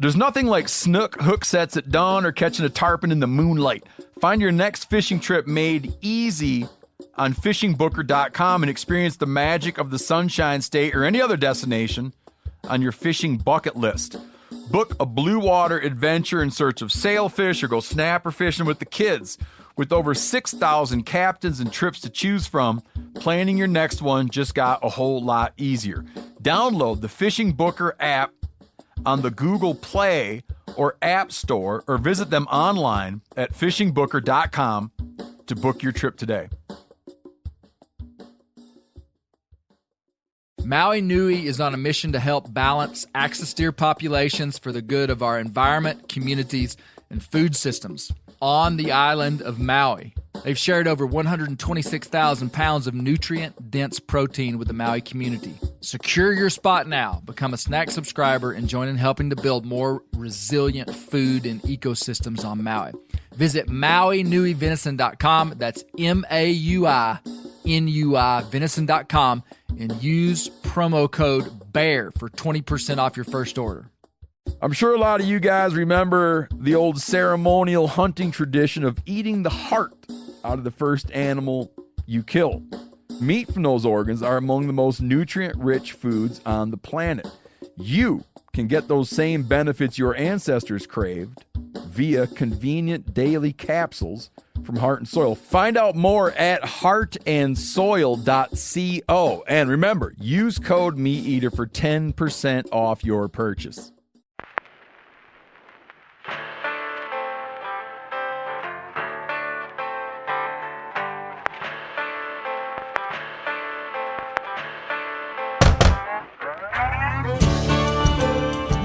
There's nothing like snook hook sets at dawn or catching a tarpon in the moonlight. Find your next fishing trip made easy on fishingbooker.com and experience the magic of the Sunshine State or any other destination on your fishing bucket list. Book a blue water adventure in search of sailfish or go snapper fishing with the kids. With over 6,000 captains and trips to choose from, planning your next one just got a whole lot easier. Download the Fishing Booker app on the Google Play or App Store, or visit them online at fishingbooker.com to book your trip today. Maui Nui is on a mission to help balance axis deer populations for the good of our environment, communities, and food systems on the island of Maui. They've shared over 126,000 pounds of nutrient-dense protein with the Maui community. Secure your spot now. Become a snack subscriber and join in helping to build more resilient food and ecosystems on Maui. Visit MauiNuiVenison.com. That's MAUINUI venison.com and use promo code BEAR for 20% off your first order. I'm sure a lot of you guys remember the old ceremonial hunting tradition of eating the heart out of the first animal you kill. Meat from those organs are among the most nutrient-rich foods on the planet. You can get those same benefits your ancestors craved via convenient daily capsules from Heart and Soil. Find out more at heartandsoil.co. And remember, use code Meateater for 10% off your purchase.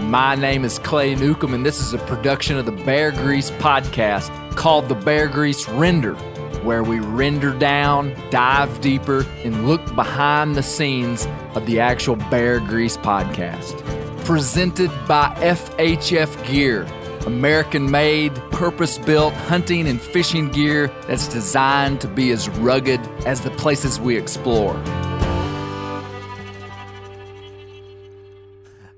My name is Clay Newcomb, and this is a production of the Bear Grease podcast called the Bear Grease Render, where we render down, dive deeper, and look behind the scenes of the actual Bear Grease podcast. Presented by FHF Gear, American-made, purpose-built hunting and fishing gear that's designed to be as rugged as the places we explore.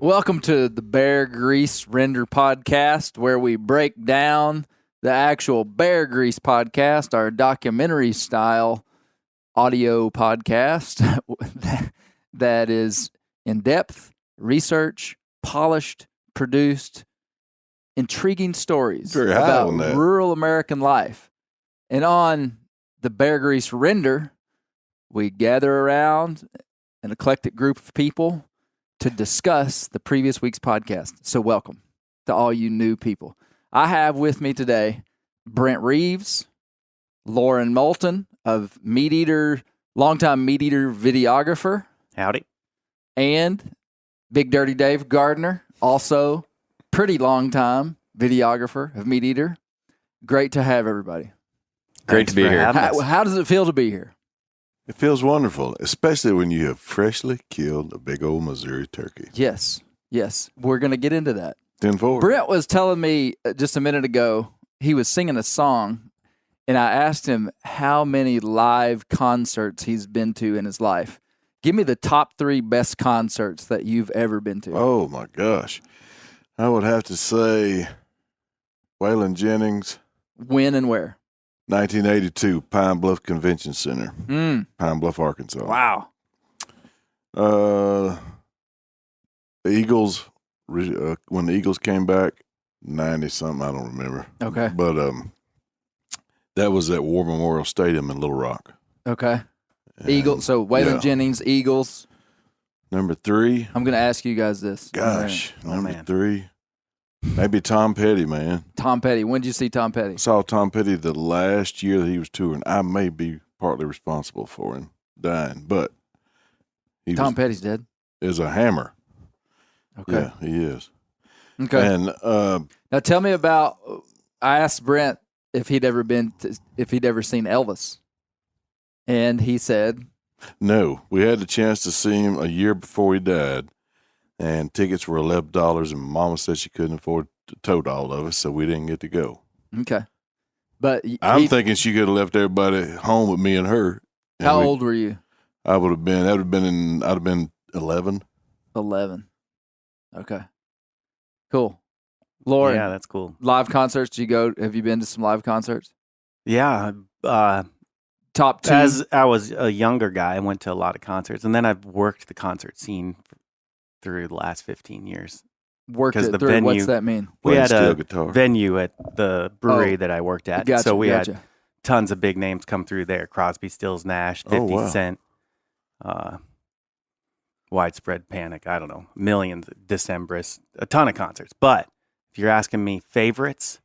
Welcome to the Bear Grease Render podcast, where we break down the actual Bear Grease podcast, our documentary-style audio podcast that is in-depth, research, polished, produced, intriguing stories about rural American life. And on the Bear Grease Render, we gather around an eclectic group of people to discuss the previous week's podcast. So welcome to all you new people. I have with me today Brent Reaves, Loren Moulton of Meateater, longtime Meateater videographer. Howdy. And Big Dirty Dave Gardner, also pretty long time videographer of Meateater. Great to have everybody. Great to be here. How does it feel to be here? It feels wonderful, especially when you have freshly killed a big old Missouri turkey. Yes. We're going to get into that. 10-4. Brent was telling me just a minute ago, he was singing a song, and I asked him how many live concerts he's been to in his life. Give me the top 3 best concerts that you've ever been to. Oh, my gosh. I would have to say Waylon Jennings. When and where? 1982, Pine Bluff Convention Center, Pine Bluff, Arkansas. Wow. The Eagles, when the Eagles came back, 90-something, I don't remember. Okay. But that was at War Memorial Stadium in Little Rock. Okay. Eagles. So Waylon Jennings, Eagles. Number 3. I'm going to ask you guys this. Gosh, number 3. Maybe Tom Petty, man. Tom Petty. When did you see Tom Petty? I saw Tom Petty the last year that he was touring. I may be partly responsible for him dying, but Tom Petty's dead. Is a hammer. Okay. Yeah, he is. Okay. And now tell me about. I asked Brent if he'd ever seen Elvis, and he said no. We had the chance to see him a year before he died. And tickets were $11, and Mama said she couldn't afford to tote all of us, so we didn't get to go. Okay, but I'm thinking she could have left everybody home with me and her. And how old were you? I would have been. I'd have been 11. 11. Okay. Cool. Loren, Yeah, that's cool. live concerts. Have you been to some live concerts? Yeah. Top 2. As I was a younger guy, I went to a lot of concerts, and then I've worked the concert scene through the last 15 years. Worked 'cause it the through. venue- What's that mean? We Playing had steel a guitar. venue at the brewery Oh, that I worked at. Gotcha, so we gotcha. had tons of big names come through there. Crosby, Stills, Nash, 50 Oh, wow. Cent, Widespread Panic. I don't know. Millions. Decemberists. A ton of concerts. But if you're asking me favorites,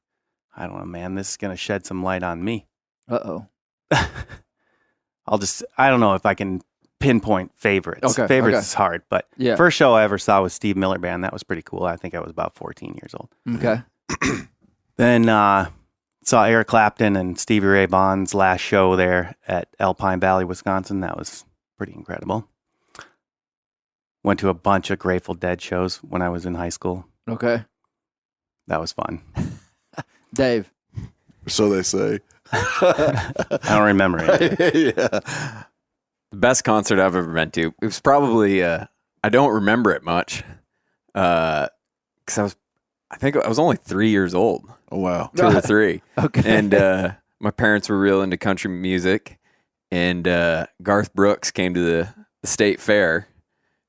I don't know, man. This is going to shed some light on me. Uh-oh. I don't know if I can pinpoint favorites. Okay, Favorites okay. is hard, but Yeah. first show I ever saw was Steve Miller Band. That was pretty cool. I think I was about 14 years old. Okay. Then saw Eric Clapton and Stevie Ray Vaughan's last show there at Alpine Valley, Wisconsin. That was pretty incredible. Went to a bunch of Grateful Dead shows when I was in high school. Okay. That was fun. Dave. So they say. I don't remember it. Yeah. The best concert I've ever been to. It was probably I don't remember it much, because I think I was only 3 years old, Oh, wow. 2 or 3, Okay. and my parents were real into country music, and Garth Brooks came to the state fair.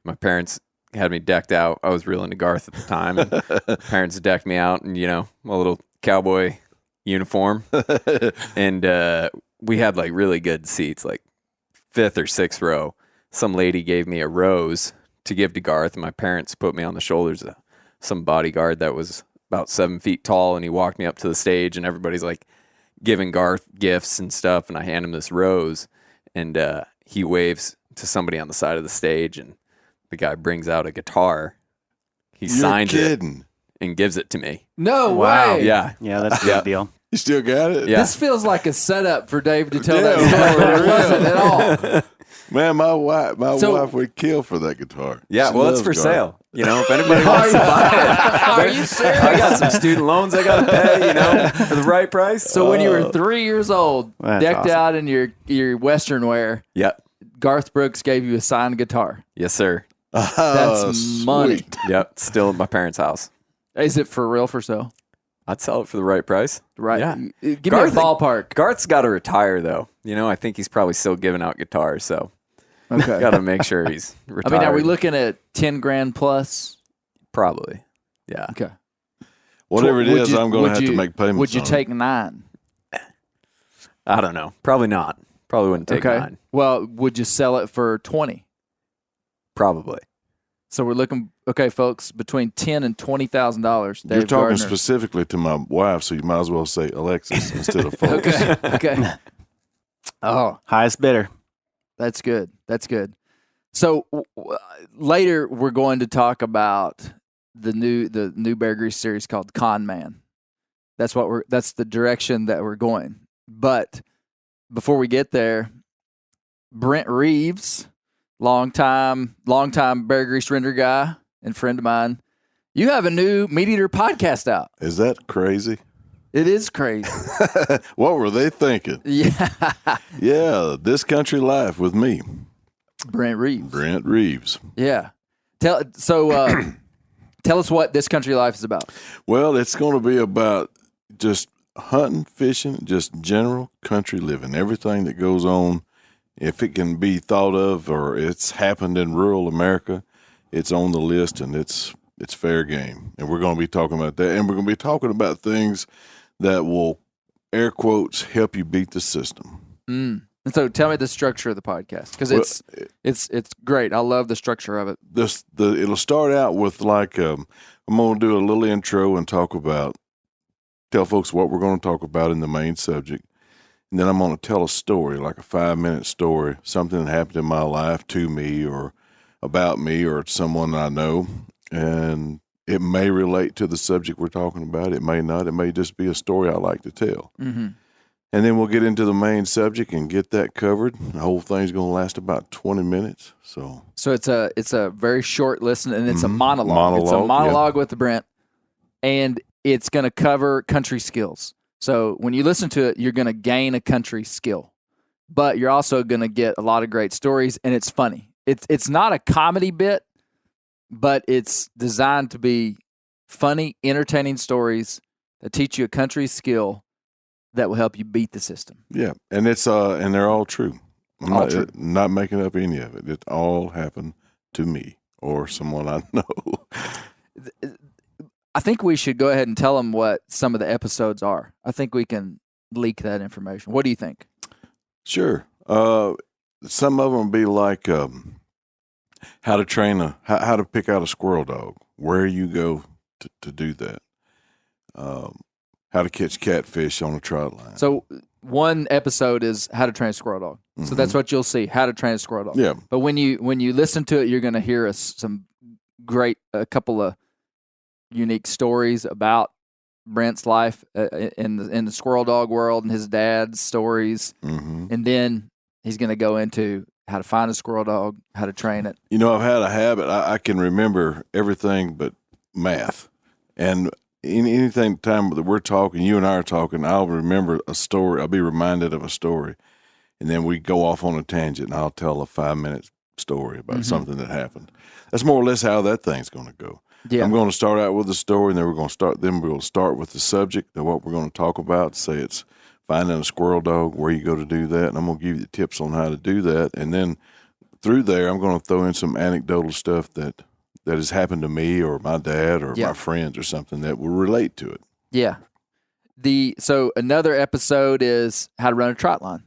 My parents had me decked out. I was real into Garth at the time, and my parents decked me out in my little cowboy uniform, and we had like really good seats, like 5th or 6th row. Some lady gave me a rose to give to Garth, and my parents put me on the shoulders of some bodyguard that was about 7 feet tall, and he walked me up to the stage, and everybody's like giving Garth gifts and stuff, and I hand him this rose, and he waves to somebody on the side of the stage, and the guy brings out a guitar. He You're signs kidding. it and gives it to me. No Wow. way. Yeah. Yeah, that's a Yeah. good deal. You still got it? Yeah. This feels like a setup for Dave to tell that Yeah, story, but it for wasn't at all. Man, my wife So- would kill for that guitar. Yeah, She well, it's loves for Garth. sale. If anybody wants to buy it. Are you serious? I got some student loans I got to pay, for the right price. So when you were 3 years old, That's decked awesome. out in your Western wear, Yep. Garth Brooks gave you a signed guitar. Yes, sir. That's Oh, money. sweet. Yep. Still at my parents' house. Is it for real for sale? I'd sell it for the right price. Right. Yeah. Give me Garth- a ballpark. Garth's got to retire, though. I think he's probably still giving out guitars, so Okay. got to make sure he's I retired. mean, are we looking at 10 grand plus? Probably. Yeah. Okay. Whatever it Would is, you- I'm going would to have you- to make payments. Would you on it. take 9? I don't know. Probably not. Probably wouldn't take Okay. 9. Well, would you sell it for 20? Probably. So we're looking, okay, folks, between $10,000 and $20,000. You're Dave talking Gardner. specifically to my wife, so you might as well say Alexis instead of folks. Okay. Okay. Oh, Highest bidder. that's good. That's good. So later we're going to talk about the new Bear Grease series called Con Man. That's the direction that we're going. But before we get there, Brent Reaves, longtime Bear Grease render guy and friend of mine, you have a new Meateater podcast out. Is that crazy? It is crazy. What were they thinking? Yeah. Yeah, This Country Life with me, Brent Reaves. Brent Reaves. Yeah. Tell us what This Country Life is about. Well, it's going to be about just hunting, fishing, just general country living, everything that goes on. If it can be thought of or it's happened in rural America, it's on the list and it's fair game. And we're going to be talking about that. And we're going to be talking about things that will, air quotes, help you beat the system. And so tell me the structure of the podcast, because it's great. I love the structure of it. It'll start out with like I'm going to do a little intro and tell folks what we're going to talk about in the main subject. And then I'm going to tell a story, like a 5-minute story, something that happened in my life to me or about me or someone I know. And it may relate to the subject we're talking about. It may not. It may just be a story I like to tell. Mm-hmm. And then we'll get into the main subject and get that covered. The whole thing's going to last about 20 minutes. So it's a very short listen, and it's a monologue. It's a Monologue, monologue with the Brent, and it's going to cover country skills. So when you listen to it, you're going to gain a country skill, but you're also going to get a lot of great stories, and it's funny. It's not a comedy bit, but it's designed to be funny, entertaining stories that teach you a country skill that will help you beat the system. Yeah, and it's and they're all true. I'm All not, true. not making up any of it. It all happened to me or someone I know. I think we should go ahead and tell them what some of the episodes are. I think we can leak that information. What do you think? Sure. Some of them will be like how to train how to pick out a squirrel dog, where you go to do that, how to catch catfish on a trot line. So one episode is how to train a squirrel dog. So that's what you'll see, how to train a squirrel dog. Yeah. But when you listen to it, you're going to hear a couple of unique stories about Brent's life in the squirrel dog world and his dad's stories. And then he's going to go into how to find a squirrel dog, how to train it. You know, I've had a habit. I can remember everything but math. And anything time that we're talking, you and I are talking, I'll remember a story. I'll be reminded of a story. And then we go off on a tangent, and I'll tell a 5-minute story about something that happened. That's more or less how that thing's going to go. Yeah. I'm going to start out with the story, and then we'll start with the subject of what we're going to talk about. Say it's finding a squirrel dog, where you go to do that, and I'm going to give you the tips on how to do that. And then through there, I'm going to throw in some anecdotal stuff that has happened to me or my dad or my friends or something that will relate to it. Yeah. So another episode is how to run a trot line.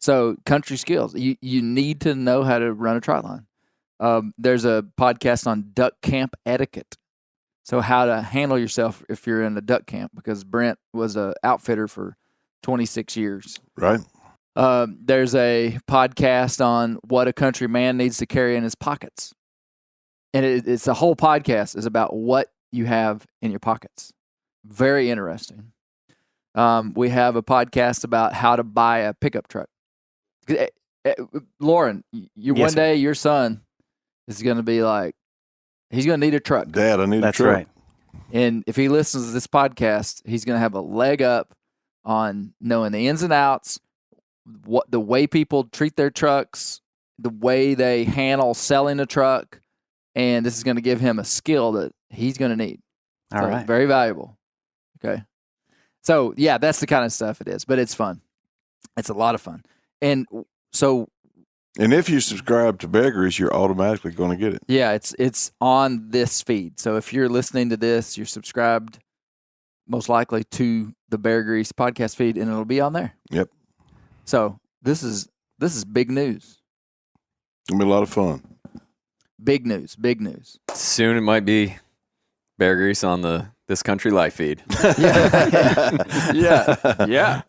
So country skills. You need to know how to run a trot line. There's a podcast on duck camp etiquette. So how to handle yourself if you're in a duck camp, because Brent was an outfitter for 26 years. Right. There's a podcast on what a country man needs to carry in his pockets. And it's a whole podcast is about what you have in your pockets. Very interesting. We have a podcast about how to buy a pickup truck. Loren, one day your son is going to be like, he's going to need a truck. Dad, I need a truck. That's right. And if he listens to this podcast, he's going to have a leg up on knowing the ins and outs, what the way people treat their trucks, the way they handle selling a truck, and this is going to give him a skill that he's going to need. All right. Very valuable. Okay. So, yeah, that's the kind of stuff it is, but it's fun. It's a lot of fun. And so... And if you subscribe to Bear Grease, you're automatically going to get it. Yeah, it's on this feed. So if you're listening to this, you're subscribed most likely to the Bear Grease podcast feed, and it'll be on there. Yep. So this is big news. It'll be a lot of fun. Big news. Big news. Soon it might be Bear Grease on the This Country Life feed. Yeah.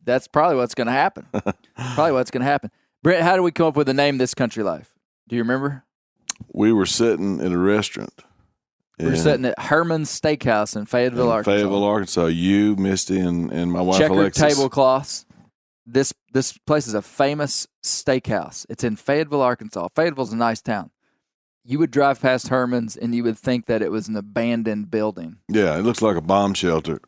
That's probably what's going to happen. Brent, how do we come up with the name This Country Life? Do you remember? We were sitting in a restaurant. We were sitting at Herman's Steakhouse in Fayetteville, Arkansas. Fayetteville, Arkansas. You, Misty, and my wife, Checkered Alexis. tablecloths. This place is a famous steakhouse. It's in Fayetteville, Arkansas. Fayetteville's a nice town. You would drive past Herman's and you would think that it was an abandoned building. Yeah, it looks like a bomb shelter.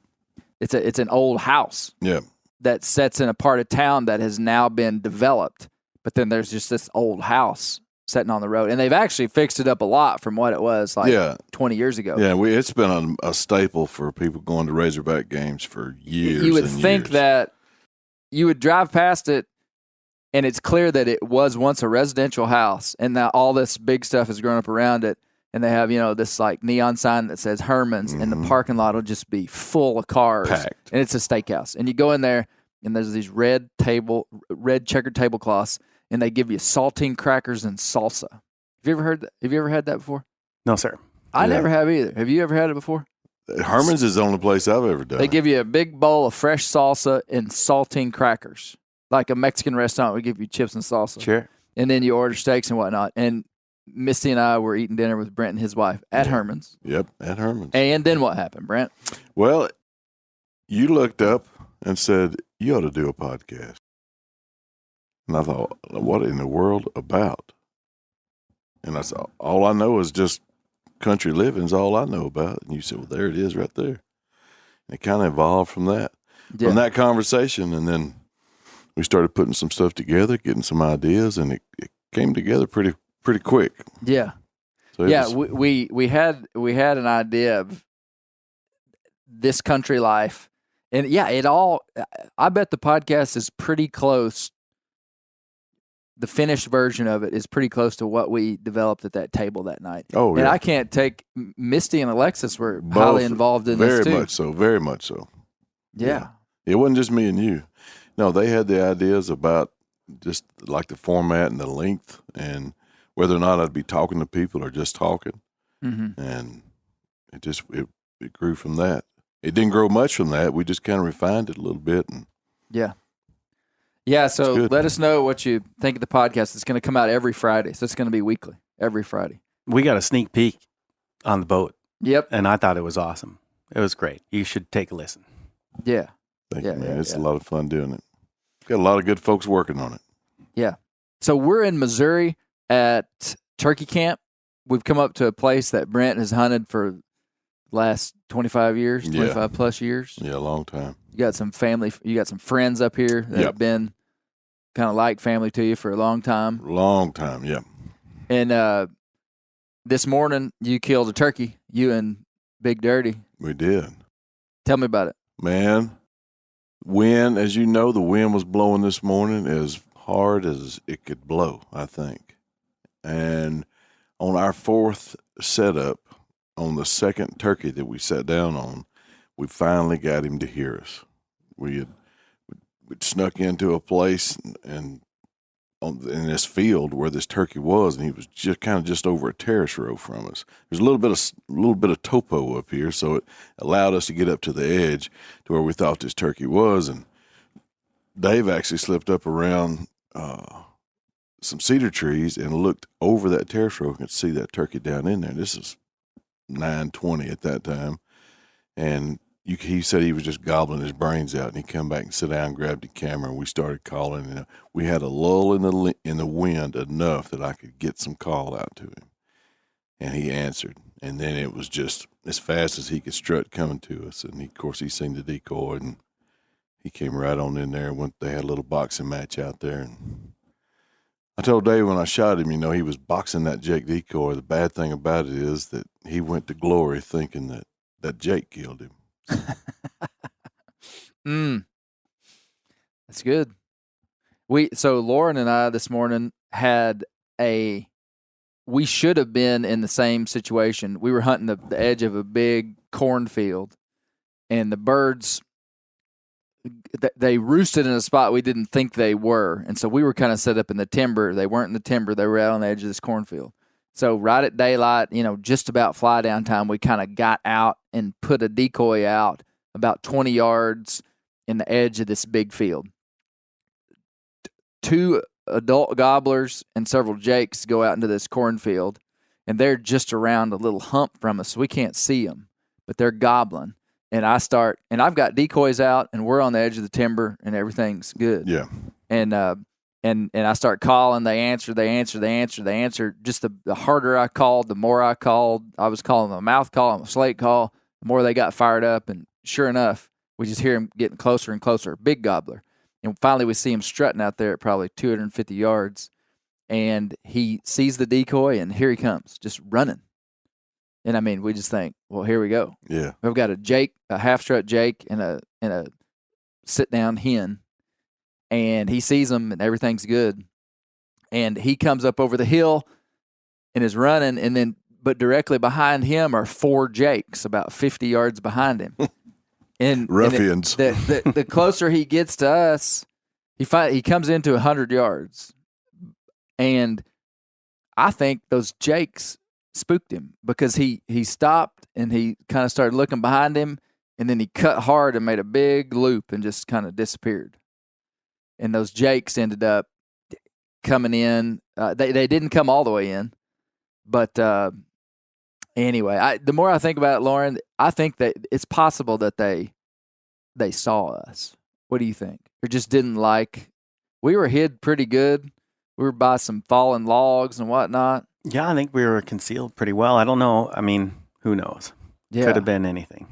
It's an old house. Yeah. That sits in a part of town that has now been developed. But then there's just this old house sitting on the road. And they've actually fixed it up a lot from what it was 20 years ago. Yeah, it's been a staple for people going to Razorback games for years. You would and think years. that you would drive past it, and it's clear that it was once a residential house, and now all this big stuff has grown up around it. And they have, this like neon sign that says Herman's, and the parking lot will just be full of cars. Packed. And it's a steakhouse. And you go in there, and there's these red checkered tablecloths, and they give you saltine crackers and salsa. Have you ever heard that? Have you ever had that before? No, sir. I never have either. Have you ever had it before? Herman's is the only place I've ever done They it. give you a big bowl of fresh salsa and saltine crackers. Like a Mexican restaurant would give you chips and salsa. Sure. And then you order steaks and whatnot. And Misty and I were eating dinner with Brent and his wife at Herman's. Yep, at Herman's. And then what happened, Brent? Well, you looked up and said, you ought to do a podcast. And I thought, what in the world about? And I said, all I know is just country living is all I know about. And you said, well, there it is right there. And it kind of evolved from that. Yeah. From that conversation. And then we started putting some stuff together, getting some ideas, and it came together pretty quick. Yeah. So Yeah, we had an idea of this country life, and yeah, I bet the podcast is pretty close. The finished version of it is pretty close to what we developed at that table that night. Oh, yeah. And I can't take Misty and Alexis were highly involved in this too. Very much so. Yeah. It wasn't just me and you. No, they had the ideas about just like the format and the length and whether or not I'd be talking to people or just talking. Mm-hmm. And it grew from that. It didn't grow much from that. We just kind of refined it a little bit. And Yeah, so let us know what you think of the podcast. It's going to come out every Friday, so it's going to be weekly, every Friday. We got a sneak peek on the boat. Yep. And I thought it was awesome. It was great. You should take a listen. Yeah. Thank you, man. It's a lot of fun doing it. Got a lot of good folks working on it. Yeah. So we're in Missouri at Turkey Camp. We've come up to a place that Brent has hunted for the last 25 years, 25 plus years. Yeah, a long time. You got some family, you got some friends up here that have been kind of like family to you for a long time. Long time, yeah. And this morning you killed a turkey, you and Big Dirty. We did. Tell me about it. Man, wind, as you know, the wind was blowing this morning as hard as it could blow, I think. And on our fourth setup, on the second turkey that we sat down on, we finally got him to hear us. We'd snuck into a place and in this field where this turkey was, and he was just over a terrace row from us. There's a little bit of topo up here, so it allowed us to get up to the edge to where we thought this turkey was. And Dave actually slipped up around some cedar trees and looked over that terrace row and could see that turkey down in there. This is 9:20 at that time, and he said he was just gobbling his brains out, and he come back and sit down and grabbed the camera, and we started calling. And we had a lull in the wind enough that I could get some call out to him, and he answered. And then it was just as fast as he could strut coming to us. And of course he seen the decoy, and he came right on in there. They had a little boxing match out there, and I told Dave when I shot him, he was boxing that Jake decoy. The bad thing about it is that he went to glory thinking that Jake killed him. That's good. So Loren and I this morning we should have been in the same situation. We were hunting the edge of a big cornfield, and the birds, they roosted in a spot we didn't think they were. And so we were kind of set up in the timber. They weren't in the timber. They were out on the edge of this cornfield. So right at daylight, just about fly down time, we kind of got out and put a decoy out about 20 yards in the edge of this big field. Two adult gobblers and several jakes go out into this cornfield, and they're just around a little hump from us, so we can't see them, but they're gobbling. And I've got decoys out, and we're on the edge of the timber, and everything's good. Yeah. And I start calling. They answer. Just the harder I called, the more I called. I was calling them a mouth call and a slate call. The more they got fired up, and sure enough, we just hear him getting closer and closer. Big gobbler. And finally, we see him strutting out there at probably 250 yards, and he sees the decoy, and here he comes, just running. And I mean, we just think, well, here we go. Yeah, we've got a half strut Jake, and a sit down hen, and he sees him, and everything's good. And he comes up over the hill, and is running, but directly behind him are 4 jakes, about 50 yards behind him. And ruffians. The closer he gets to us, he comes into 100 yards, and I think those jakes spooked him because he stopped and he kind of started looking behind him, and then he cut hard and made a big loop and just kind of disappeared. And those jakes ended up coming in. They didn't come all the way in, but anyway, the more I think about it, Loren, I think that it's possible that they saw us. What do you think? Or just didn't like? We were hid pretty good. We were by some fallen logs and whatnot. Yeah, I think we were concealed pretty well. I don't know. I mean, who knows? Yeah. Could have been anything.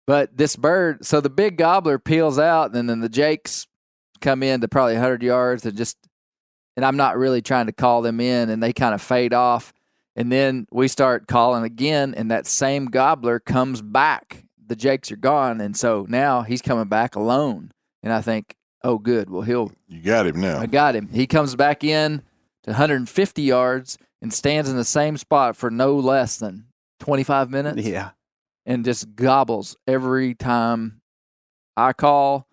But this bird, so the big gobbler peels out, and then the jakes come in to probably 100 yards and I'm not really trying to call them in, and they kind of fade off. And then we start calling again, and that same gobbler comes back. The jakes are gone, and so now he's coming back alone. And I think, oh, good. Well, You got him now. I got him. He comes back in to 150 yards and stands in the same spot for no less than 25 minutes. Yeah. And just gobbles every time I call,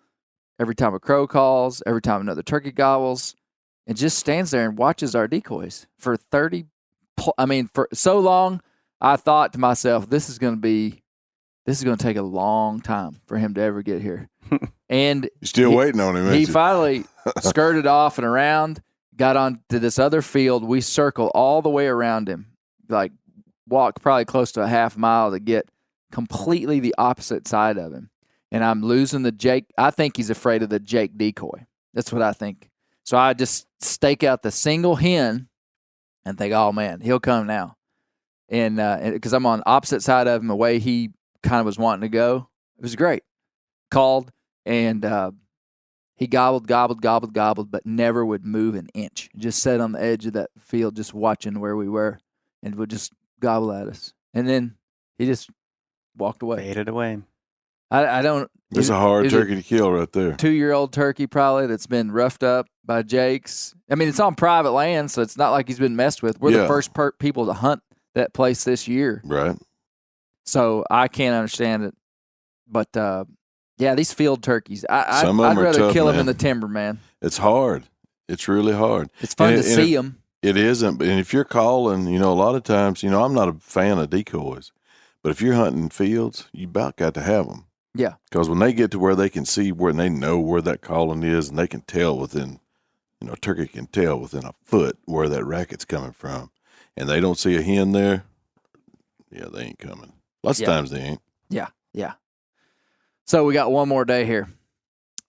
every time a crow calls, every time another turkey gobbles, and just stands there and watches our decoys for for so long. I thought to myself, this is going to take a long time for him to ever get here. And You're still waiting on him, ain't he you? finally skirted off and around, got on to this other field. We circled all the way around him, like walked probably close to a half mile to get completely the opposite side of him. And I'm losing the jake. I think he's afraid of the jake decoy. That's what I think. So I just stake out the single hen and think, oh, man, he'll come now. And because I'm on opposite side of him, the way he kind of was wanting to go, it was great. Called, and he gobbled, but never would move an inch. Just sat on the edge of that field just watching where we were and would just gobble at us. And then he just walked away. Faded away. I don't. It's a hard turkey to kill right there. 2-year-old turkey probably that's been roughed up by jakes. I mean, it's on private land, so it's not like he's been messed with. We're the first people to hunt that place this year. Right. So I can't understand it. But, yeah, these field turkeys, I'd Some of 'em are rather tough, kill them man. in the timber, man. It's hard. It's really hard. It's fun And to if- see them. It isn't. And if you're calling, a lot of times, I'm not a fan of decoys. But if you're hunting fields, you about got to have them. Yeah. Because when they get to where they can see where and they know where that calling is, and they can tell within, turkey can tell within a foot where that racket's coming from, and they don't see a hen there, yeah, they ain't coming. Lots of times they ain't. Yeah, yeah. So we got one more day here.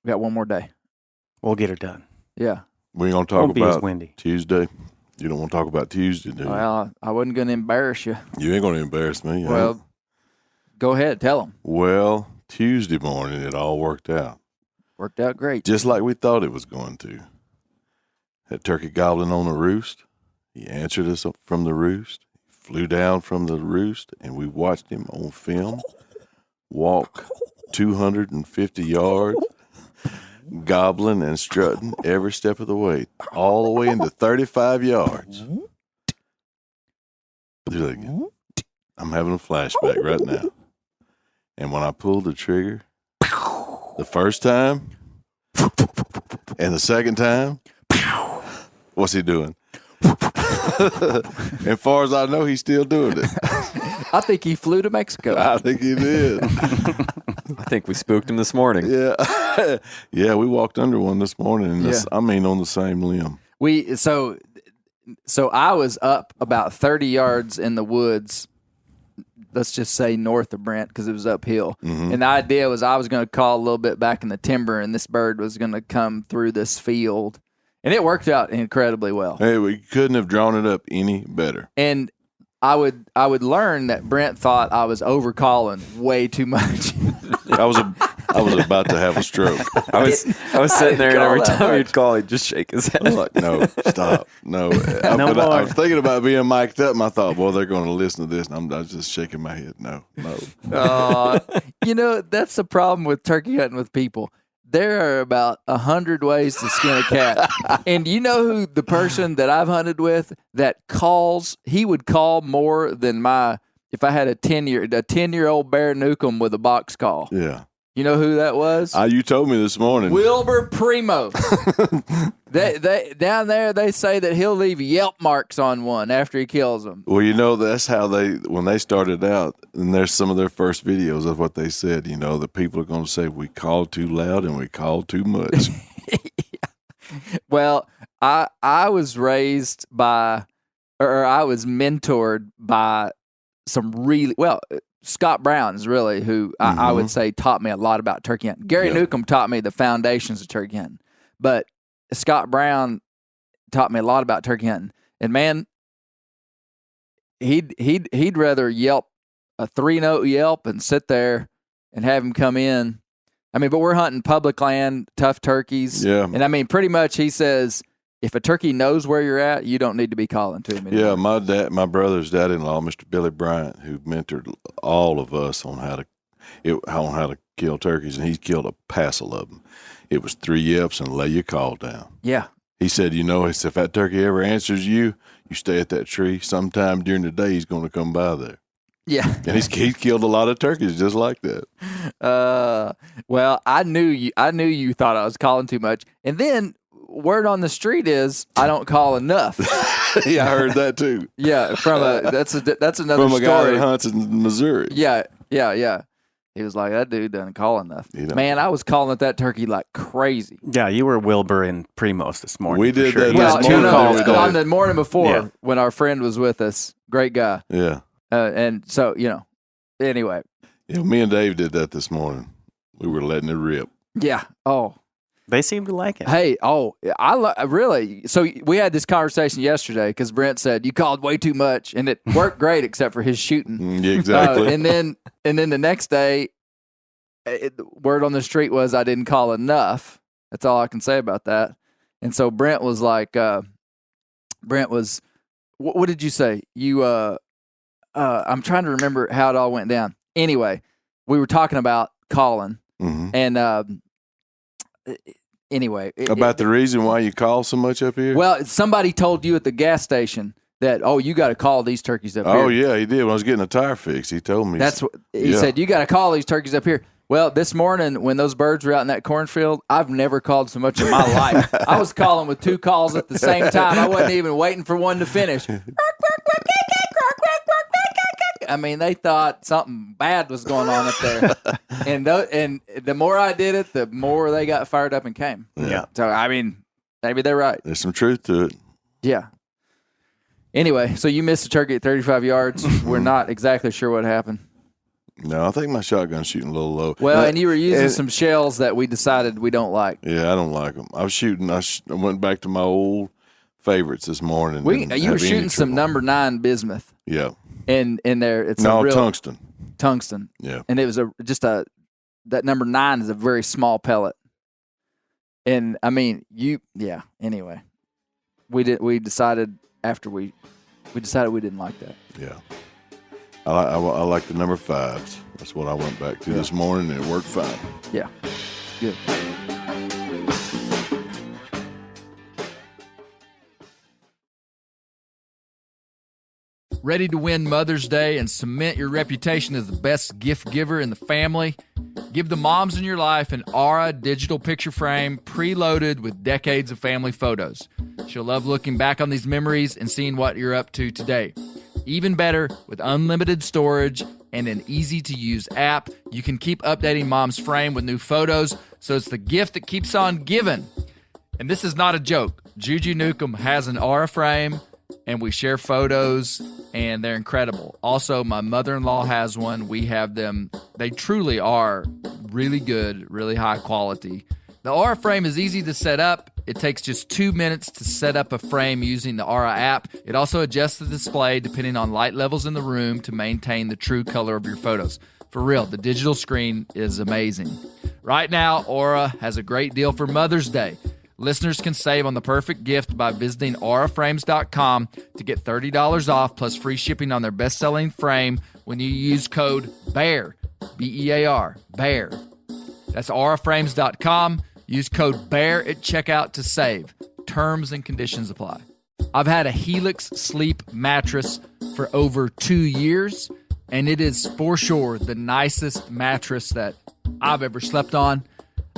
We'll get her done. Yeah. We ain't going to talk Won't be as about windy. Tuesday. You don't want to talk about Tuesday, do you? Well, I wasn't going to embarrass you. You ain't going to embarrass me. Well, go ahead. Tell them. Well, Tuesday morning, it all worked out. Worked out great. Just like we thought it was going to. That turkey gobbling on the roost. He answered us from the roost. Flew down from the roost, and we watched him on film walk 250 yards, gobbling and strutting every step of the way, all the way into 35 yards. Do that again. I'm having a flashback right now. And when I pulled the trigger, the first time and the second time, what's he doing? As far as I know, he's still doing it. I think he flew to Mexico. I think he did. I think we spooked him this morning. Yeah. Yeah, we walked under one this morning. And on the same limb. So I was up about 30 yards in the woods, let's just say north of Brent, because it was uphill. Mm-hmm. And the idea was I was going to call a little bit back in the timber, and this bird was going to come through this field. And it worked out incredibly well. Hey, we couldn't have drawn it up any better. And I would learn that Brent thought I was overcalling way too much. I was about to have a stroke. I was sitting there, and every time he'd call, he'd just shake his head. I was like, no, stop. No. I was thinking about being mic'd up, and I thought, well, they're going to listen to this, and I was just shaking my head. No. That's the problem with turkey hunting with people. There are about 100 ways to skin a cat. And you know who the person that I've hunted with that calls, he would call more than if I had a 10-year-old bear Newcomb with a box call. Yeah. You know who that was? You told me this morning. Wilbur Primo. They down there, they say that he'll leave Yelp marks on one after he kills them. Well, that's how when they started out, and there's some of their first videos of what they said, that people are going to say, we called too loud and we called too much. Well, I was raised by, or I was mentored by some really, Scott Brown is really who I would say taught me a lot about turkey hunting. Gary Newcomb taught me the foundations of turkey hunting, but Scott Brown taught me a lot about turkey hunting. And man, he'd rather yelp a 3-note yelp and sit there and have him come in. I mean, but we're hunting public land, tough turkeys. Yeah. And I mean, pretty much he says, if a turkey knows where you're at, you don't need to be calling to him anymore. Yeah, my brother's dad-in-law, Mr. Billy Bryant, who mentored all of us on how to kill turkeys, and he's killed a passel of them. It was 3 yips and lay your call down. Yeah. He said, if that turkey ever answers you, you stay at that tree. Sometime during the day, he's going to come by there. Yeah. And he's killed a lot of turkeys just like that. Well, I knew you thought I was calling too much. And then word on the street is I don't call enough. Yeah, I heard that too. Yeah, that's another From a story. guy that hunts in Missouri. Yeah. He was like, that dude doesn't call enough. Man, I was calling at that turkey like crazy. Yeah, you were Wilbur and Primos this morning. We did that Well, this morning. on the morning before when our friend was with us. Great guy. Yeah. And so, anyway. Yeah, me and Dave did that this morning. We were letting it rip. Yeah. Oh. They seem to like it. Hey, really. So we had this conversation yesterday because Brent said you called way too much, and it worked great except for his shooting. Yeah, exactly. And then the next day, word on the street was I didn't call enough. That's all I can say about that. And so Brent was like, what did you say? I'm trying to remember how it all went down. Anyway, we were talking about calling, and anyway, about the reason why you call so much up here. Well, somebody told you at the gas station that you got to call these turkeys up here. Oh yeah, he did. When I was getting a tire fixed, he told me. That's what he said. You got to call these turkeys up here. Well, this morning when those birds were out in that cornfield, I've never called so much in my life. I was calling with 2 calls at the same time. I wasn't even waiting for one to finish. I mean, they thought something bad was going on up there, and the more I did it, the more they got fired up and came. Yeah. So I mean, maybe they're right. There's some truth to it. Yeah. Anyway, so you missed a turkey at 35 yards. We're not exactly sure what happened. No, I think my shotgun's shooting a little low. Well, and you were using some shells that we decided we don't like. Yeah, I don't like them. I was shooting. I went back to my old favorites this morning. You were shooting some number 9 bismuth. Yeah. In there, it's no a real tungsten. Tungsten. Yeah. And it was that number 9 is a very small pellet. And I mean, anyway. We decided after we didn't like that. Yeah. I like the number 5s. That's what I went back to this morning, and it worked fine. Yeah. Good. Ready to win Mother's Day and cement your reputation as the best gift giver in the family? Give the moms in your life an Aura digital picture frame preloaded with decades of family photos. She'll love looking back on these memories and seeing what you're up to today. Even better, with unlimited storage and an easy-to-use app, you can keep updating mom's frame with new photos, so it's the gift that keeps on giving. And this is not a joke. Juju Newcomb has an Aura frame, and we share photos, and they're incredible. Also, my mother-in-law has one. We have them. They truly are really good, really high quality. The Aura frame is easy to set up. It takes just 2 minutes to set up a frame using the Aura app. It also adjusts the display depending on light levels in the room to maintain the true color of your photos. For real, the digital screen is amazing. Right now, Aura has a great deal for Mother's Day. Listeners can save on the perfect gift by visiting auraframes.com to get $30 off plus free shipping on their best-selling frame when you use code BEAR, B-E-A-R, BEAR. That's auraframes.com. Use code BEAR at checkout to save. Terms and conditions apply. I've had a Helix Sleep mattress for over 2 years, and it is for sure the nicest mattress that I've ever slept on.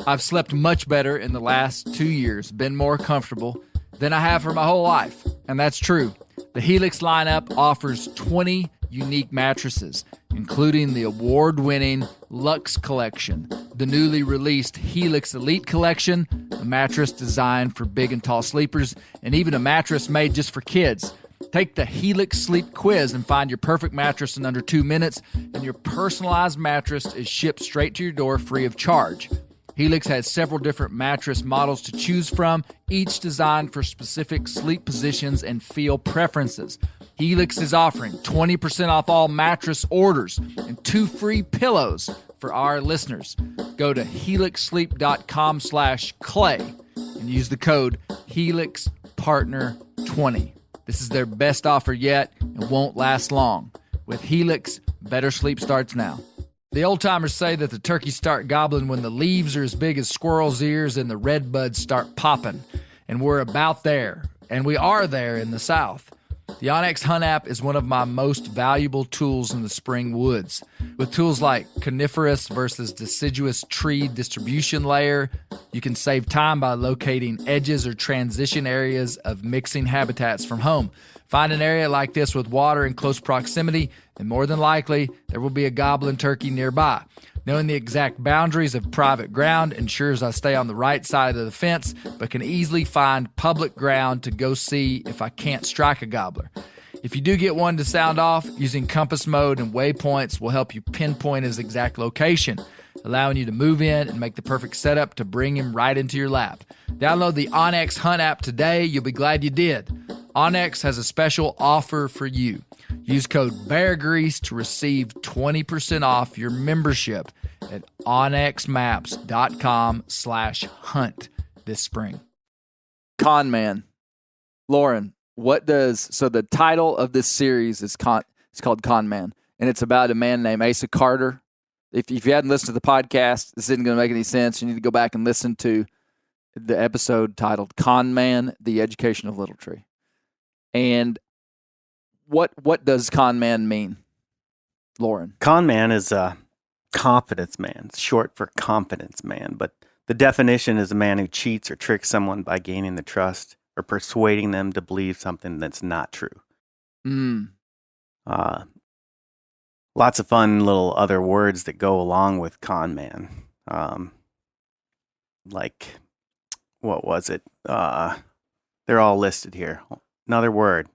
I've slept much better in the last 2 years, been more comfortable than I have for my whole life, and that's true. The Helix lineup offers 20 unique mattresses, including the award-winning Luxe Collection, the newly released Helix Elite Collection, a mattress designed for big and tall sleepers, and even a mattress made just for kids. Take the Helix Sleep Quiz and find your perfect mattress in under 2 minutes, and your personalized mattress is shipped straight to your door free of charge. Helix has several different mattress models to choose from, each designed for specific sleep positions and feel preferences. Helix is offering 20% off all mattress orders and 2 free pillows for our listeners. Go to helixsleep.com/clay and use the code HelixPod Partner 20. This is their best offer yet and won't last long. With Helix, better sleep starts now. The old timers say that the turkeys start gobbling when the leaves are as big as squirrels' ears and the red buds start popping. And we're about there. And we are there in the South. The Onyx Hunt app is one of my most valuable tools in the spring woods. With tools like coniferous versus deciduous tree distribution layer, you can save time by locating edges or transition areas of mixing habitats from home. Find an area like this with water in close proximity, and more than likely, there will be a gobbling turkey nearby. Knowing the exact boundaries of private ground ensures I stay on the right side of the fence, but can easily find public ground to go see if I can't strike a gobbler. If you do get one to sound off, using compass mode and waypoints will help you pinpoint his exact location, allowing you to move in and make the perfect setup to bring him right into your lap. Download the Onyx Hunt app today. You'll be glad you did. Onyx has a special offer for you. Use code BEARGREASE to receive 20% off your membership at onyxmaps.com/hunt this spring. Con Man. Loren, so the title of this series is it's called Con Man, and it's about a man named Asa Carter. If you hadn't listened to the podcast, this isn't going to make any sense. You need to go back and listen to the episode titled Con Man, The Education of Little Tree. And what does con man mean, Loren? Con man is a confidence man. It's short for confidence man, but the definition is a man who cheats or tricks someone by gaining the trust or persuading them to believe something that's not true. Lots of fun little other words that go along with con man. Like, what was it? They're all listed here. Another word.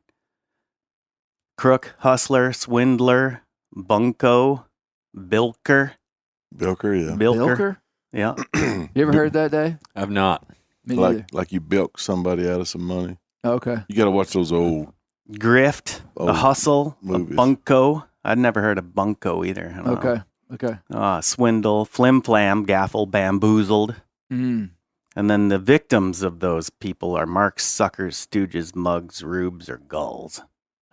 Crook, hustler, swindler, bunco, bilker. Bilker, yeah. Bilker? Yeah. You ever heard that, Dave? I've not. Me neither. Like you bilk somebody out of some money. Okay. You got to watch those old Grift, a hustle, movies. A bunco. I'd never heard of bunco either. I don't know. Okay. Swindle, flim-flam, gaffle, bamboozled. And then the victims of those people are marks, suckers, stooges, mugs, rubes, or gulls.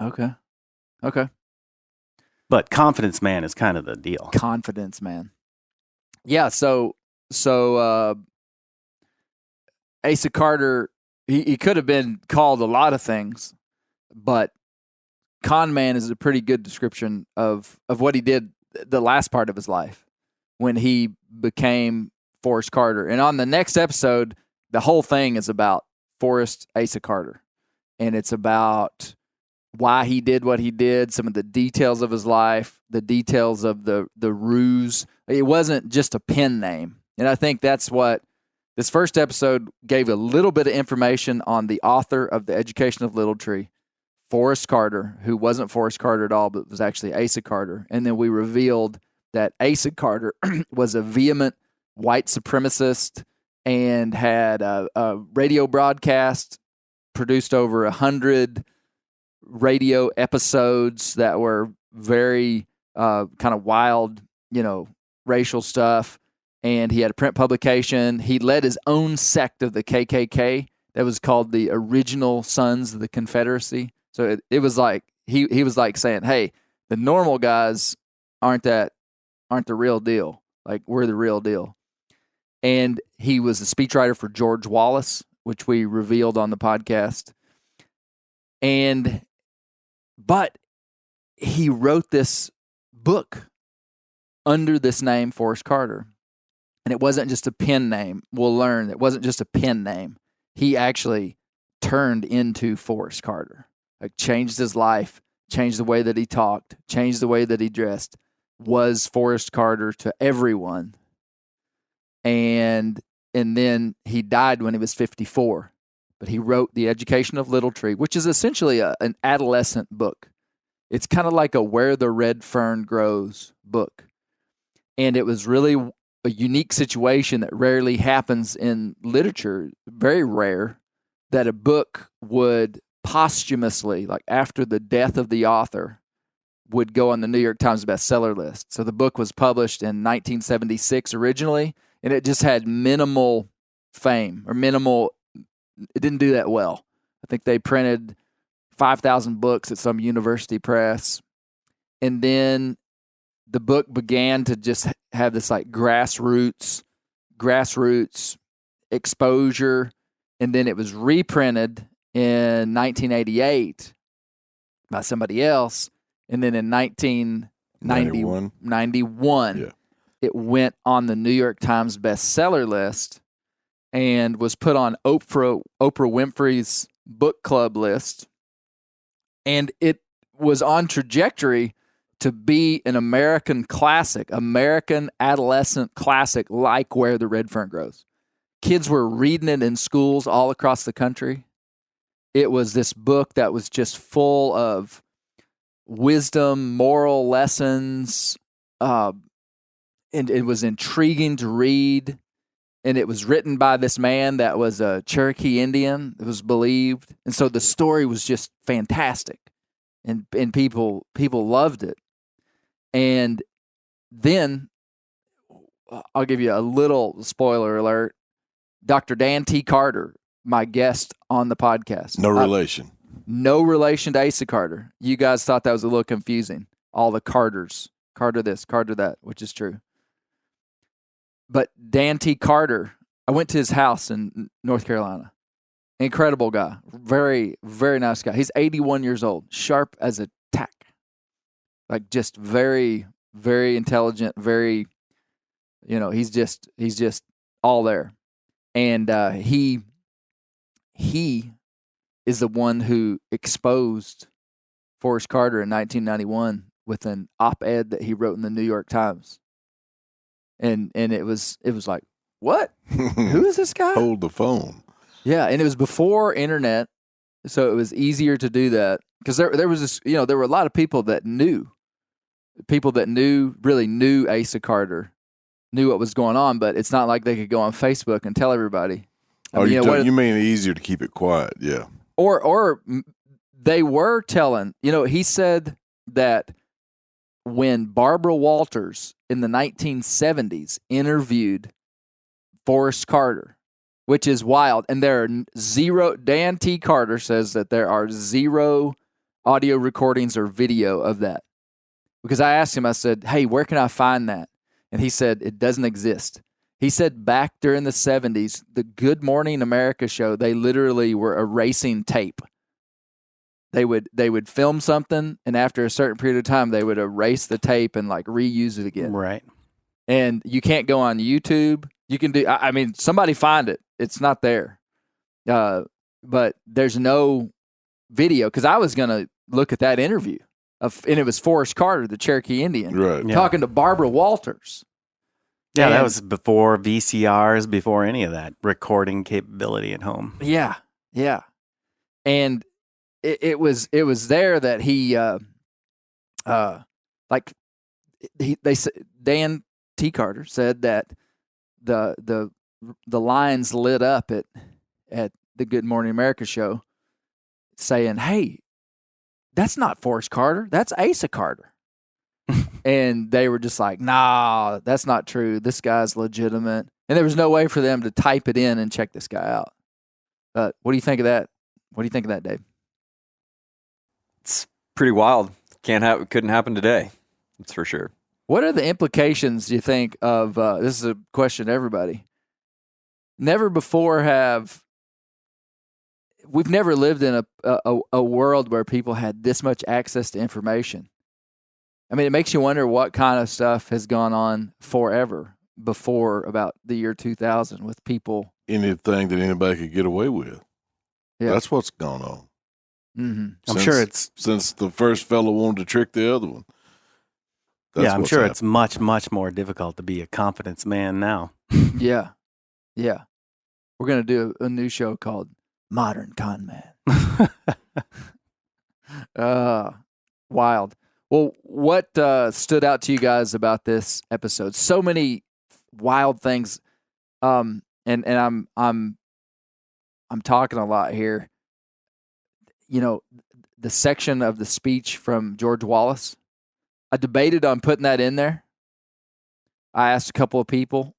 Okay. But confidence man is kind of the deal. Confidence man. Yeah, so Asa Carter, he could have been called a lot of things, but con man is a pretty good description of what he did the last part of his life when he became Forrest Carter. And on the next episode, the whole thing is about Forrest Asa Carter. And it's about why he did what he did, some of the details of his life, the details of the ruse. It wasn't just a pen name. And I think that's what this first episode gave a little bit of information on the author of The Education of Little Tree, Forrest Carter, who wasn't Forrest Carter at all, but was actually Asa Carter. And then we revealed that Asa Carter was a vehement white supremacist and had a radio broadcast, produced over 100 radio episodes that were very kind of wild, racial stuff. And he had a print publication. He led his own sect of the KKK that was called the Original Sons of the Confederacy. So it was like he was like saying, "Hey, the normal guys aren't the real deal. Like, we're the real deal." And he was a speechwriter for George Wallace, which we revealed on the podcast. But he wrote this book under this name, Forrest Carter. And it wasn't just a pen name. We'll learn it wasn't just a pen name. He actually turned into Forrest Carter. Like, changed his life, changed the way that he talked, changed the way that he dressed, was Forrest Carter to everyone. And then he died when he was 54. But he wrote The Education of Little Tree, which is essentially an adolescent book. It's kind of like a Where the Red Fern Grows book. And it was really a unique situation that rarely happens in literature, very rare, that a book would posthumously, like after the death of the author, would go on the New York Times bestseller list. So the book was published in 1976 originally, and it just had minimal fame or it didn't do that well. I think they printed 5,000 books at some university press. And then the book began to just have this like grassroots exposure. And then it was reprinted in 1988 by somebody else. And then in 1991, Yeah. it went on the New York Times bestseller list and was put on Oprah Winfrey's book club list. And it was on trajectory to be an American classic, American adolescent classic, like Where the Red Fern Grows. Kids were reading it in schools all across the country. It was this book that was just full of wisdom, moral lessons, and it was intriguing to read. And it was written by this man that was a Cherokee Indian, it was believed. And so the story was just fantastic. And people loved it. And then, I'll give you a little spoiler alert. Dr. Dan T. Carter, my guest on the podcast. No relation. No relation to Asa Carter. You guys thought that was a little confusing. All the Carters. Carter this, Carter that, which is true. But Dan T. Carter, I went to his house in North Carolina. Incredible guy. Very, very nice guy. He's 81 years old. Sharp as a tack. Like just very, very intelligent. Very, he's just all there. And he is the one who exposed Forrest Carter in 1991 with an op-ed that he wrote in the New York Times. And it was like, what? Who is this guy? Hold the phone. Yeah, and it was before internet, so it was easier to do that because there was this, there were a lot of people that really knew Asa Carter, knew what was going on, but it's not like they could go on Facebook and tell everybody. You mean easier to keep it quiet? Yeah. Or they were telling. He said that when Barbara Walters in the 1970s interviewed Forrest Carter, which is wild, and there are zero. Dan T. Carter says that there are zero audio recordings or video of that. Because I asked him, I said, hey, where can I find that? And he said, it doesn't exist. He said back during the 70s, the Good Morning America show, they literally were erasing tape. They would film something, and after a certain period of time, they would erase the tape and like reuse it again. Right. And you can't go on YouTube. You can do, somebody find it. It's not there. But there's no video, because I was going to look at that interview, and it was Forrest Carter, the Cherokee Indian, Right. talking to Barbara Walters. Yeah, And that was before VCRs, before any of that recording capability at home. Yeah, yeah. And it was there that Dan T. Carter said that the lines lit up at the Good Morning America show saying, hey, that's not Forrest Carter, that's Asa Carter. And they were just like, nah, that's not true. This guy's legitimate. And there was no way for them to type it in and check this guy out. But what do you think of that? What do you think of that, Dave? It's pretty wild. Couldn't happen today. That's for sure. What are the implications, do you think, of this is a question to everybody. Never before we've never lived in a world where people had this much access to information. I mean, it makes you wonder what kind of stuff has gone on forever before about the year 2000 with people. Anything that anybody could get away with. Yeah. That's what's gone on. Mm-hmm. I'm sure it's since the first fellow wanted to trick the other one. I'm sure it's much, much more difficult to be a confidence man now. Yeah. Yeah. We're going to do a new show called Modern Con Man. Wild. Well, what stood out to you guys about this episode? So many wild things. And I'm talking a lot here. The section of the speech from George Wallace, I debated on putting that in there. I asked a couple of people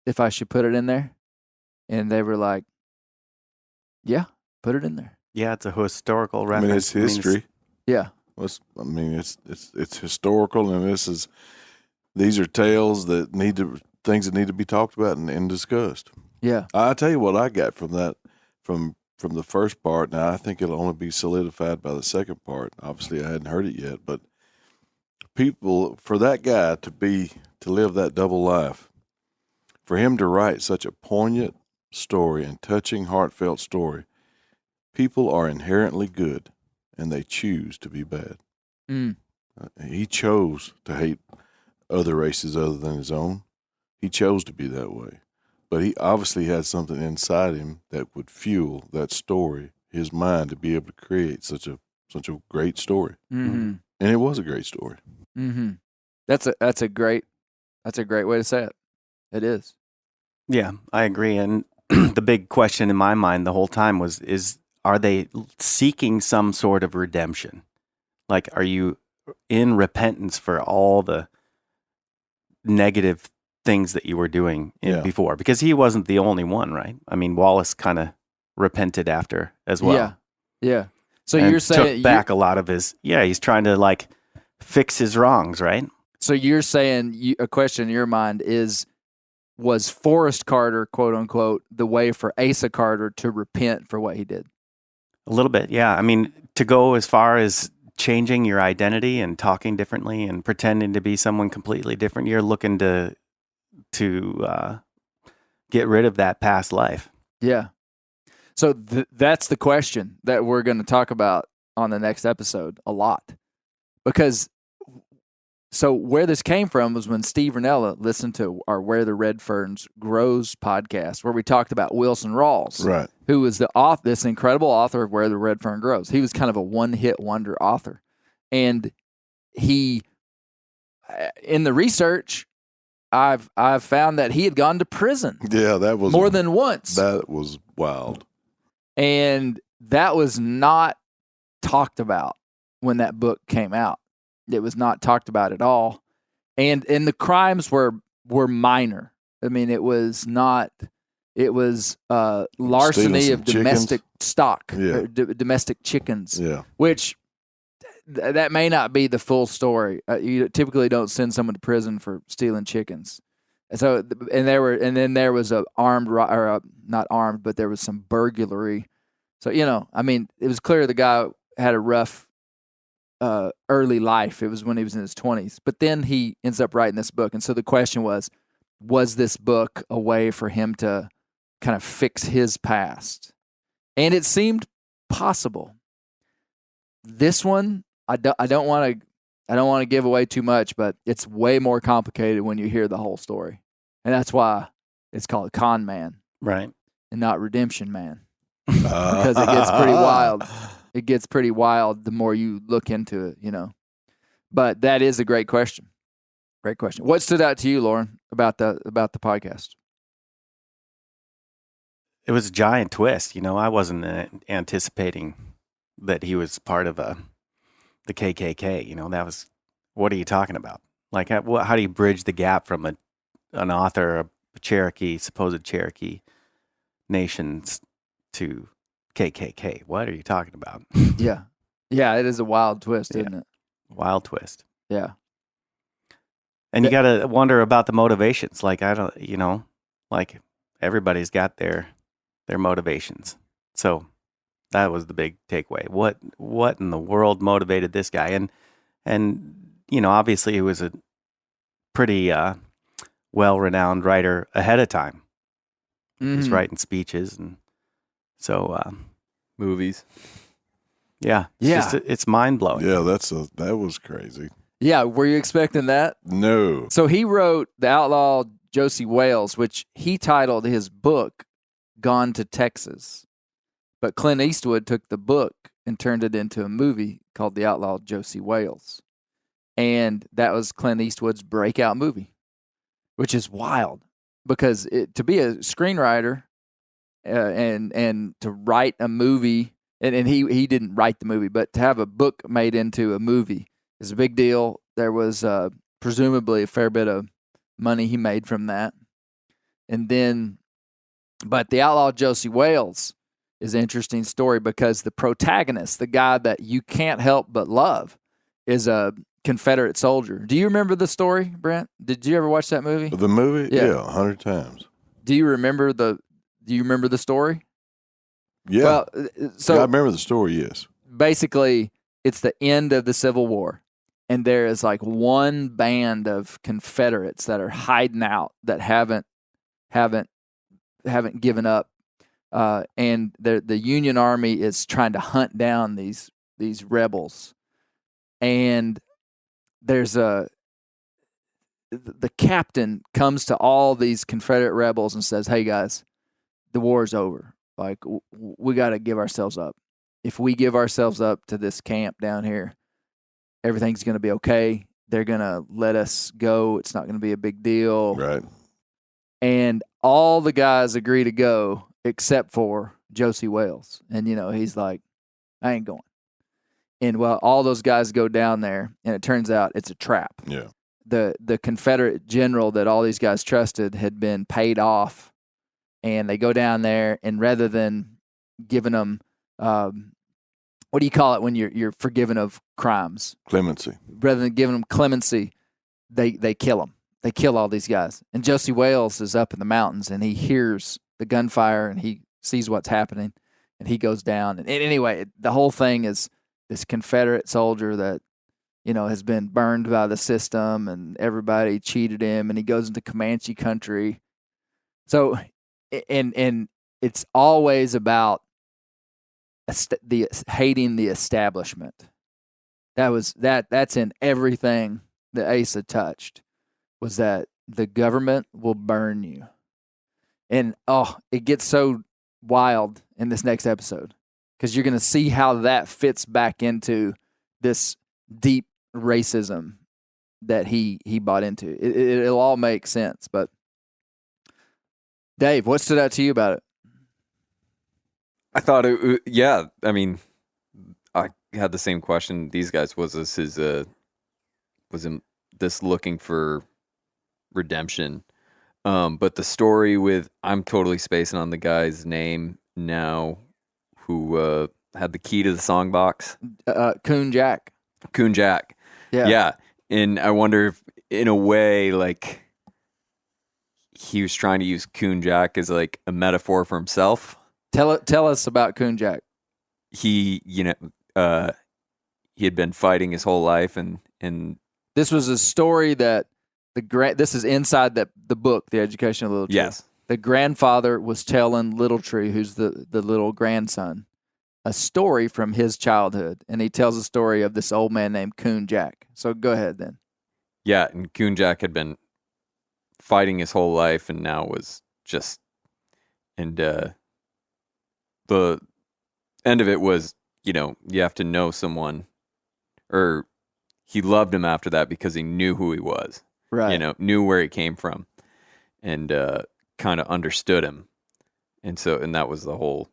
if I should put it in there, and they were like, yeah, put it in there. Yeah, it's a historical I reference. mean, it's history. Yeah. It's historical, and these are tales that things that need to be talked about and discussed. Yeah. I tell you what I got from that, from the first part. Now I think it'll only be solidified by the second part. Obviously, I hadn't heard it yet, but for that guy to live that double life, for him to write such a poignant story and touching, heartfelt story, people are inherently good, and they choose to be bad. Mm. He chose to hate other races other than his own. He chose to be that way. But he obviously had something inside him that would fuel that story, his mind, to be able to create such a great story. Mm-hmm. And it was a great story. Mm-hmm. That's a great way to say it. It is. Yeah, I agree. And the big question in my mind the whole time are they seeking some sort of redemption? Like, are you in repentance for all the negative things that you were doing before? Because he wasn't the only one, right? I mean, Wallace kind of repented after as well. Yeah. Yeah. So and you're saying took back a lot of he's trying to like fix his wrongs, right? So you're saying a question in your mind was Forrest Carter, quote unquote, the way for Asa Carter to repent for what he did? A little bit, yeah. I mean, to go as far as changing your identity and talking differently and pretending to be someone completely different, you're looking to get rid of that past life. Yeah. So that's the question that we're going to talk about on the next episode a lot. Because so where this came from was when Steve Ranella listened to our Where the Red Ferns Grows podcast, where we talked about Wilson Rawls, Right. who was this incredible author of Where the Red Fern Grows. He was kind of a one-hit wonder author. And he, in the research, I've found that he had gone to prison. Yeah, that was more than once. That was wild. And that was not talked about when that book came out. It was not talked about at all. And the crimes were minor. I mean, it was larceny of domestic stock, domestic chickens, which that may not be the full story. You typically don't send someone to prison for stealing chickens. So, and then there was not armed, but there was some burglary. So, I mean, it was clear the guy had a rough early life. It was when he was in his 20s. But then he ends up writing this book. And so the question was this book a way for him to kind of fix his past? And it seemed possible. This one, I don't want to give away too much, but it's way more complicated when you hear the whole story. And that's why it's called Con Man. Right. And not Redemption Man. Because it gets pretty wild. It gets pretty wild the more you look into it, But that is a great question. Great question. What stood out to you, Loren, about the podcast? It was a giant twist. I wasn't anticipating that he was part of the KKK. That was, what are you talking about? Like, how do you bridge the gap from an author, a supposed Cherokee nations to KKK? What are you talking about? Yeah. Yeah, it is a wild twist, isn't it? Wild twist. Yeah. And you got to wonder about the motivations. Like, like everybody's got their motivations. So that was the big takeaway. What in the world motivated this guy? And obviously he was a pretty well-renowned writer ahead of time. Mm-hmm. He's writing speeches, and so movies. Yeah. It's mind-blowing. Yeah, that was crazy. Yeah, were you expecting that? No. So he wrote The Outlaw Josie Wales, which he titled his book Gone to Texas. But Clint Eastwood took the book and turned it into a movie called The Outlaw Josie Wales. And that was Clint Eastwood's breakout movie, which is wild because to be a screenwriter and to write a movie, and he didn't write the movie, but to have a book made into a movie is a big deal. There was presumably a fair bit of money he made from that. And then, but The Outlaw Josie Wales is an interesting story because the protagonist, the guy that you can't help but love, is a Confederate soldier. Do you remember the story, Brent? Did you ever watch that movie? The movie? Yeah. Yeah, 100 times. Do you remember the story? Yeah. Well, so Yeah, I remember the story, yes. basically, it's the end of the Civil War, and there is like one band of Confederates that are hiding out that haven't given up, and the Union Army is trying to hunt down these rebels, and there's the captain comes to all these Confederate rebels and says, "Hey guys, the war's over. Like we got to give ourselves up. If we give ourselves up to this camp down here, everything's going to be okay. They're going to let us go. It's not going to be a big deal." Right. And all the guys agree to go except for Josie Wales. And, he's like, I ain't going. And, well, all those guys go down there, and it turns out it's a trap. Yeah. The Confederate general that all these guys trusted had been paid off, and they go down there, and rather than giving them what do you call it when you're forgiven of crimes? Clemency. Rather than giving them clemency, they kill them. They kill all these guys. And Josie Wales is up in the mountains, and he hears the gunfire, and he sees what's happening, and he goes down. And anyway, the whole thing is this Confederate soldier that, has been burned by the system, and everybody cheated him, and he goes into Comanche country. So, and it's always about hating the establishment. That's in everything that Asa touched, was that the government will burn you. And it gets so wild in this next episode because you're going to see how that fits back into this deep racism that he bought into. It'll all make sense. But Dave, what stood out to you about it? I thought yeah. I mean, I had the same question. These guys, was him this looking for redemption? But the story with, I'm totally spacing on the guy's name now, who had the key to the song box. Coon Jack. Coon Jack. Yeah. And I wonder if, in a way, like, he was trying to use Coon Jack as like a metaphor for himself. Tell us about Coon Jack. He, he had been fighting his whole life, and this was a story that this is inside the book, The Education of Little Tree. Yes. The grandfather was telling Little Tree, who's the little grandson, a story from his childhood, and he tells a story of this old man named Coon Jack. So go ahead then. Yeah, and Coon Jack had been fighting his whole life, and now was just, and the end of it was, you have to know someone, or he loved him after that because he knew who he was, right? Knew where he came from, and kind of understood him, and that was the whole,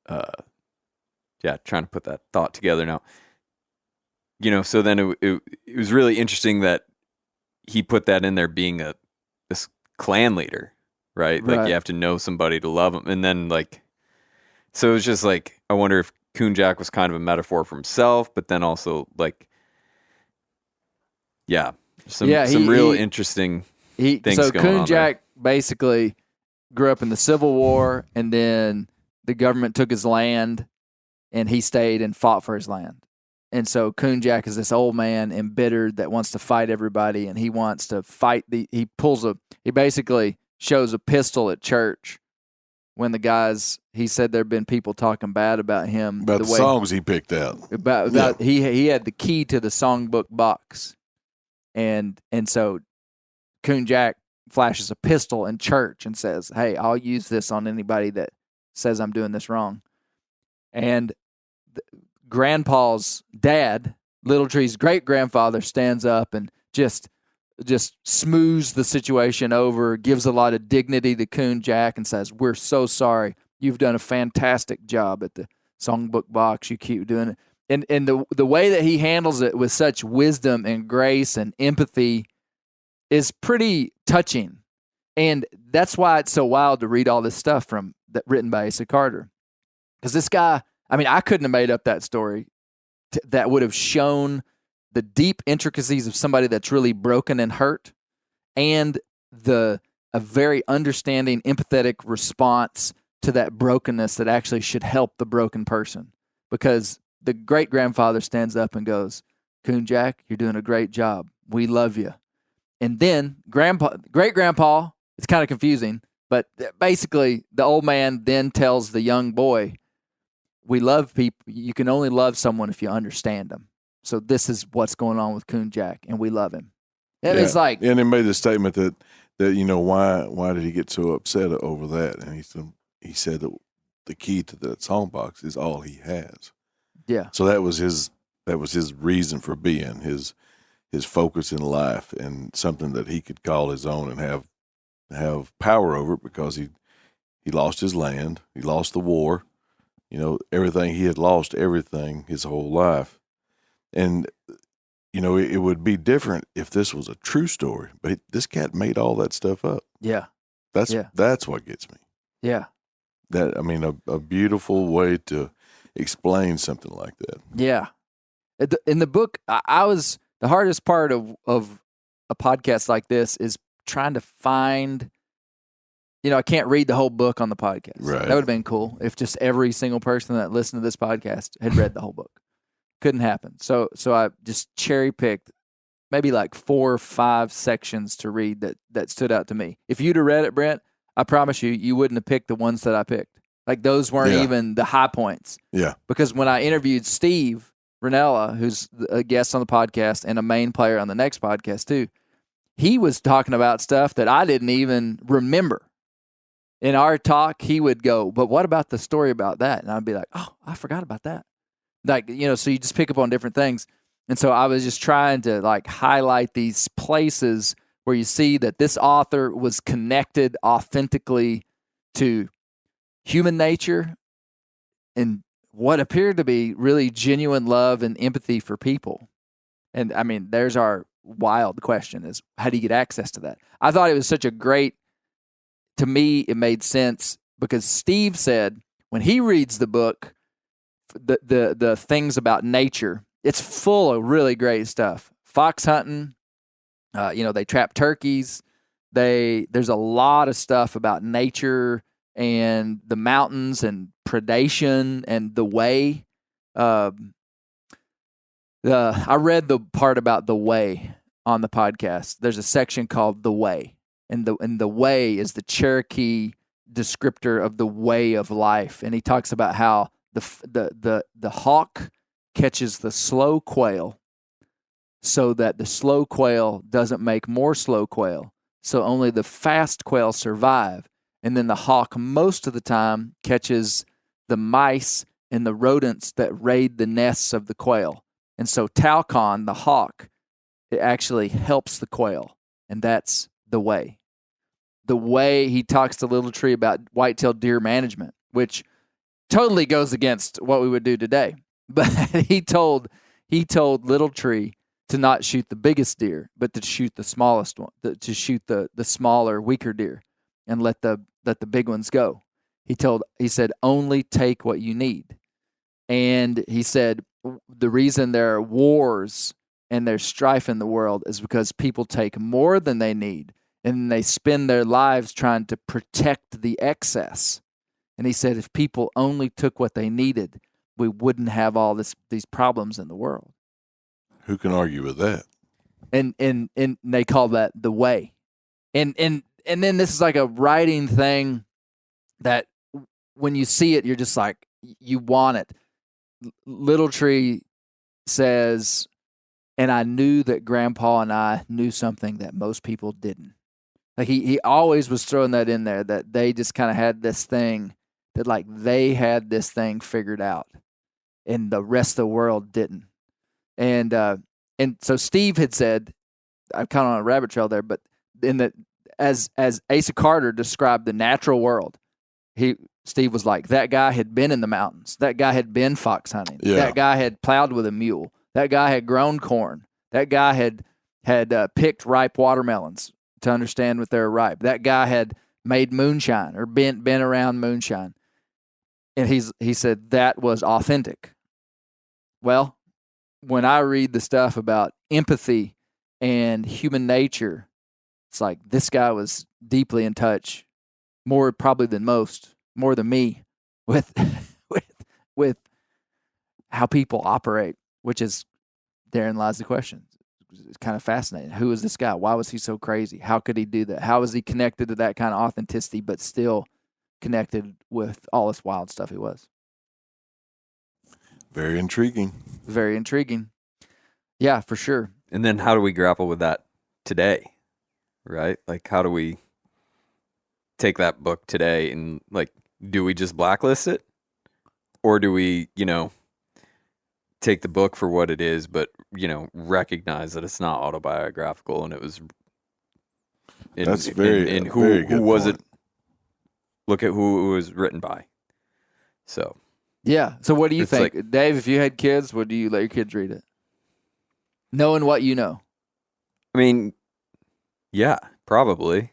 trying to put that thought together now. So then it was really interesting that he put that in there, being this clan leader, right? Like, you have to know somebody to love him, and then so it was just like, I wonder if Coon Jack was kind of a metaphor for himself, but then also some real interesting things going on. So Coon Jack basically grew up in the Civil War, and then the government took his land, and he stayed and fought for his land. And so Coon Jack is this old man embittered that wants to fight everybody, and he wants to fight he basically shows a pistol at church when the guys, he said there'd been people talking bad about him. About the songs he picked out. He had the key to the songbook box. And so Coon Jack flashes a pistol in church and says, "Hey, I'll use this on anybody that says I'm doing this wrong." And Grandpa's dad, Little Tree's great-grandfather, stands up and just smooths the situation over, gives a lot of dignity to Coon Jack and says, "We're so sorry. You've done a fantastic job at the songbook box. You keep doing it." And the way that he handles it with such wisdom and grace and empathy is pretty touching. And that's why it's so wild to read all this stuff from that written by Asa Carter. Because this guy, I mean, I couldn't have made up that story that would have shown the deep intricacies of somebody that's really broken and hurt, and a very understanding, empathetic response to that brokenness that actually should help the broken person. Because the great-grandfather stands up and goes, Coon Jack, you're doing a great job. We love you. And then great-grandpa, it's kind of confusing, but basically the old man then tells the young boy, we love people. You can only love someone if you understand them. So this is what's going on with Coon Jack, and we love him. And it's like, and he made the statement that why did he get so upset over that? And he said that the key to that song box is all he has. Yeah. So that was his reason for being, his focus in life, and something that he could call his own and have power over it, because he lost his land, he lost the war, everything. He had lost everything his whole life. And it would be different if this was a true story, but this cat made all that stuff up. Yeah. That's what gets me. Yeah. A beautiful way to explain something like that. Yeah. In the book, the hardest part of a podcast like this is trying to find, I can't read the whole book on the podcast. Right. That would have been cool if just every single person that listened to this podcast had read the whole book. Couldn't happen. So I just cherry picked maybe like 4 or 5 sections to read that stood out to me. If you'd have read it, Brent, I promise you wouldn't have picked the ones that I picked. Like those weren't even the high points. Yeah. Because when I interviewed Steve Ranella, who's a guest on the podcast and a main player on the next podcast too, he was talking about stuff that I didn't even remember. In our talk, he would go, but what about the story about that? And I'd be like, oh, I forgot about that. Like, so you just pick up on different things. And so I was just trying to highlight these places where you see that this author was connected authentically to human nature and what appeared to be really genuine love and empathy for people. And I mean, there's our wild question is, how do you get access to that? I thought it was such a great, to me, it made sense because Steve said when he reads the book, the things about nature, it's full of really great stuff. Fox hunting, they trap turkeys. There's a lot of stuff about nature and the mountains and predation and the way. I read the part about the way on the podcast. There's a section called The Way, and the way is the Cherokee descriptor of the way of life, and he talks about how the hawk catches the slow quail so that the slow quail doesn't make more slow quail, so only the fast quail survive. And then the hawk most of the time catches the mice and the rodents that raid the nests of the quail. And so Talcon, the hawk, it actually helps the quail, and that's the way. The way he talks to Little Tree about white-tailed deer management, which totally goes against what we would do today. But he told Little Tree to not shoot the biggest deer, but to shoot the smallest one, to shoot the smaller, weaker deer, and let the big ones go. He said, only take what you need. And he said, the reason there are wars and there's strife in the world is because people take more than they need, and they spend their lives trying to protect the excess. And he said, if people only took what they needed, we wouldn't have all these problems in the world. Who can argue with that? And they call that the way. And then this is like a writing thing that when you see it, you're just like, you want it. Little Tree says, and I knew that Grandpa and I knew something that most people didn't. Like he always was throwing that in there, that they just kind of had this thing that like they had this thing figured out and the rest of the world didn't. And so Steve had said, I'm kind of on a rabbit trail there, but as Asa Carter described the natural world, Steve was like, that guy had been in the mountains. That guy had been fox hunting. Yeah. That guy had plowed with a mule. That guy had grown corn. That guy had picked ripe watermelons to understand what they're ripe. That guy had made moonshine or been around moonshine. And he said that was authentic. Well, when I read the stuff about empathy and human nature, it's like this guy was deeply in touch, more probably than most, more than me, with with how people operate, which is therein lies the question. It's kind of fascinating. Who is this guy? Why was he so crazy? How could he do that? How is he connected to that kind of authenticity, but still connected with all this wild stuff he was? Very intriguing. Very intriguing. Yeah, for sure. And then how do we grapple with that today? Right? Like, how do we take that book today and, like, do we just blacklist it? Or do we, take the book for what it is, but, recognize that it's not autobiographical and it was. That's very who good was point. it? Look at who it was written by. So. Yeah. So what do you It's think? like- Dave, if you had kids, would you let your kids read it? Knowing what you know. I mean, yeah, probably.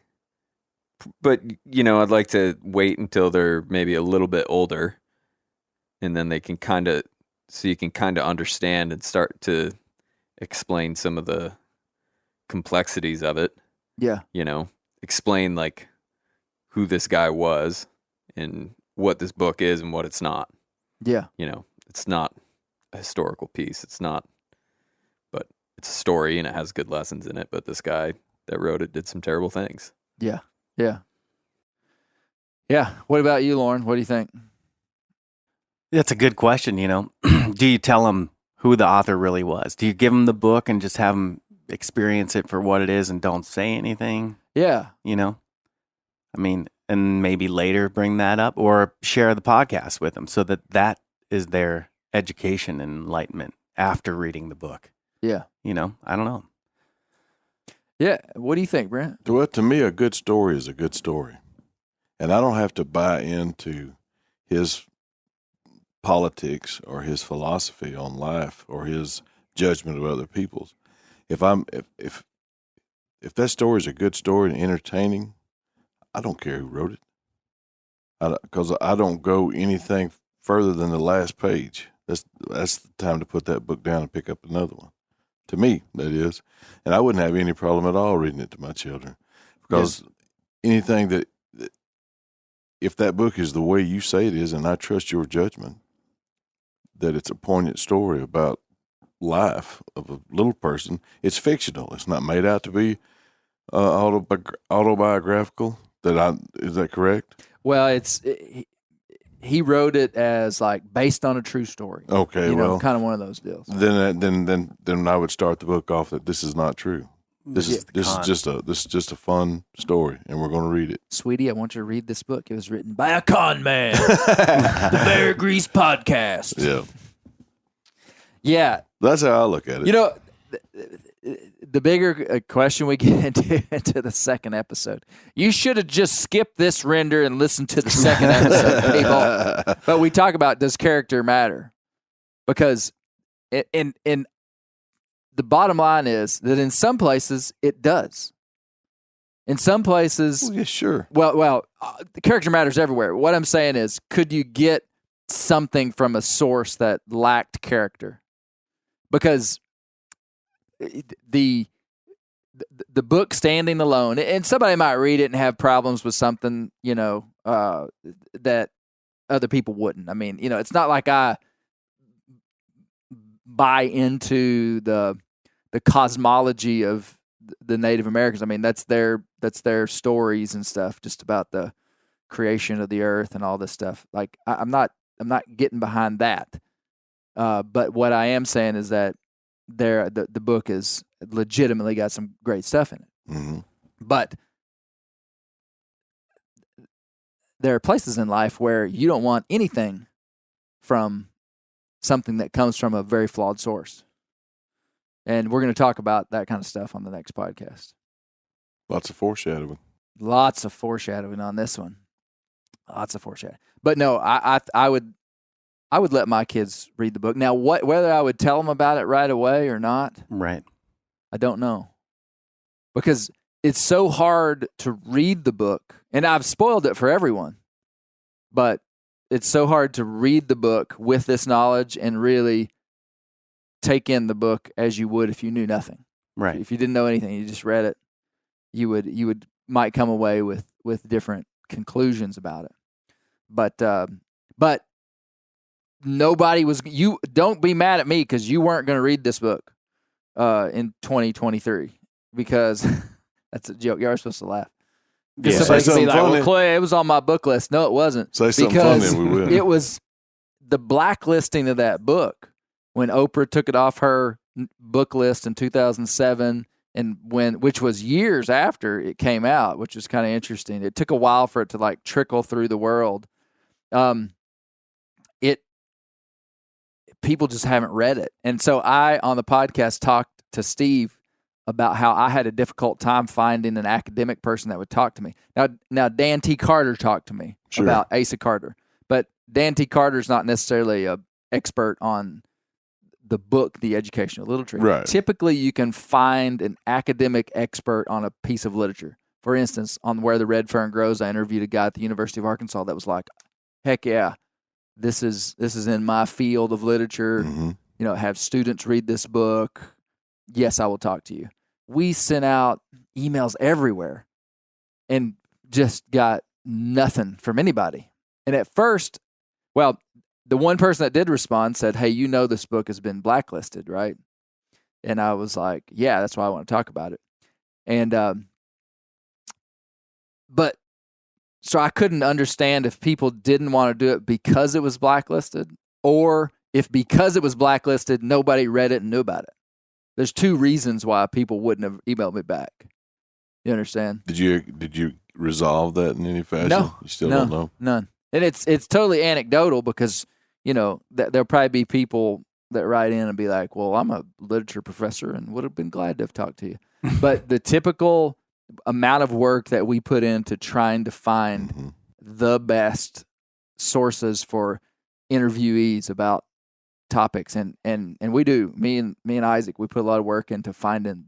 But, I'd like to wait until they're maybe a little bit older, and then they can you can kind of understand and start to explain some of the complexities of it. Yeah. Explain, like, who this guy was and what this book is and what it's not. Yeah. It's not a historical piece. It's not, but it's a story and it has good lessons in it. But this guy that wrote it did some terrible things. Yeah. Yeah. Yeah. What about you, Loren? What do you think? That's a good question, Do you tell them who the author really was? Do you give them the book and just have them experience it for what it is and don't say anything? Yeah. I mean, and maybe later bring that up or share the podcast with them so that is their education and enlightenment after reading the book. Yeah. I don't know. Yeah. What do you think, Brent? Well, to me, a good story is a good story. And I don't have to buy into his politics or his philosophy on life or his judgment of other people's. If that story is a good story and entertaining, I don't care who wrote it. Because I don't go anything further than the last page. That's the time to put that book down and pick up another one. To me, that is. And I wouldn't have any problem at all reading it to my children. Because anything that, if that book is the way you say it is, and I trust your judgment, that it's a poignant story about life of a little person, it's fictional. It's not made out to be autobiographical. Is that correct? Well, he wrote it as like based on a true story. Okay, kind of one of those deals. Then I would start the book off that this is not true. This is just a fun story, and we're going to read it. Sweetie, I want you to read this book. It was written by a con man. The Bear Grease Podcast. Yeah, Yeah. that's how I look at it. The bigger question we get into the second episode, you should have just skipped this render and listened to the second episode, people. But we talk about, does character matter? Because in the bottom line is that in some places it does. In some places, Yeah, sure. well, the character matters everywhere. What I'm saying is, could you get something from a source that lacked character? Because the book standing alone, and somebody might read it and have problems with something, that other people wouldn't. I mean, it's not like I buy into the cosmology of the Native Americans. I mean, that's their stories and stuff, just about the creation of the earth and all this stuff. Like, I'm not getting behind that. But what I am saying is that the book is legitimately got some great stuff in it. Mm-hmm. But there are places in life where you don't want anything from something that comes from a very flawed source. And we're going to talk about that kind of stuff on the next podcast. Lots of foreshadowing. Lots of foreshadowing on this one. Lots of foreshadowing. But no, I would let my kids read the book. Now, whether I would tell them about it right away or not, Right. I don't know. Because it's so hard to read the book, and I've spoiled it for everyone, but it's so hard to read the book with this knowledge and really take in the book as you would if you knew nothing. Right. If you didn't know anything, you just read it, you might come away with different conclusions about it. But nobody was. You don't be mad at me because you weren't going to read this book in 2023 because that's a joke. You are supposed to laugh. Yeah. Somebody Say could be something like, "Well, funny. Clay, it was on my book list." No, it wasn't. Say something because funny and we will. It was the blacklisting of that book when Oprah took it off her book list in 2007, and which was years after it came out, which was kind of interesting. It took a while for it to like trickle through the world. People just haven't read it, and so I on the podcast talked to Steve about how I had a difficult time finding an academic person that would talk to me. Now Dan T. Carter talked to me about Asa Carter, but Dan T. Carter is not necessarily a expert on the book, The Educational Literature. Right. Typically, you can find an academic expert on a piece of literature. For instance, on Where the Red Fern Grows, I interviewed a guy at the University of Arkansas that was like, "Heck yeah, this is in my field of literature. Mm-hmm. You know, have students read this book. Yes, I will talk to you." We sent out emails everywhere and just got nothing from anybody. And at first, well, the one person that did respond said, "Hey, you know this book has been blacklisted, right?" And I was like, "Yeah, that's why I want to talk about it." And but so I couldn't understand if people didn't want to do it because it was blacklisted, or if because it was blacklisted, nobody read it and knew about it. There's two reasons why people wouldn't have emailed me back. You understand? Did you resolve that in any fashion? No. You still don't know? None. And it's totally anecdotal because, you know, there'll probably be people that write in and be like, "Well, I'm a literature professor and would have been glad to have talked to you." But the typical amount of work that we put into trying to find Mm-hmm. the best sources for interviewees about topics, and we do, me and Isaac, we put a lot of work into finding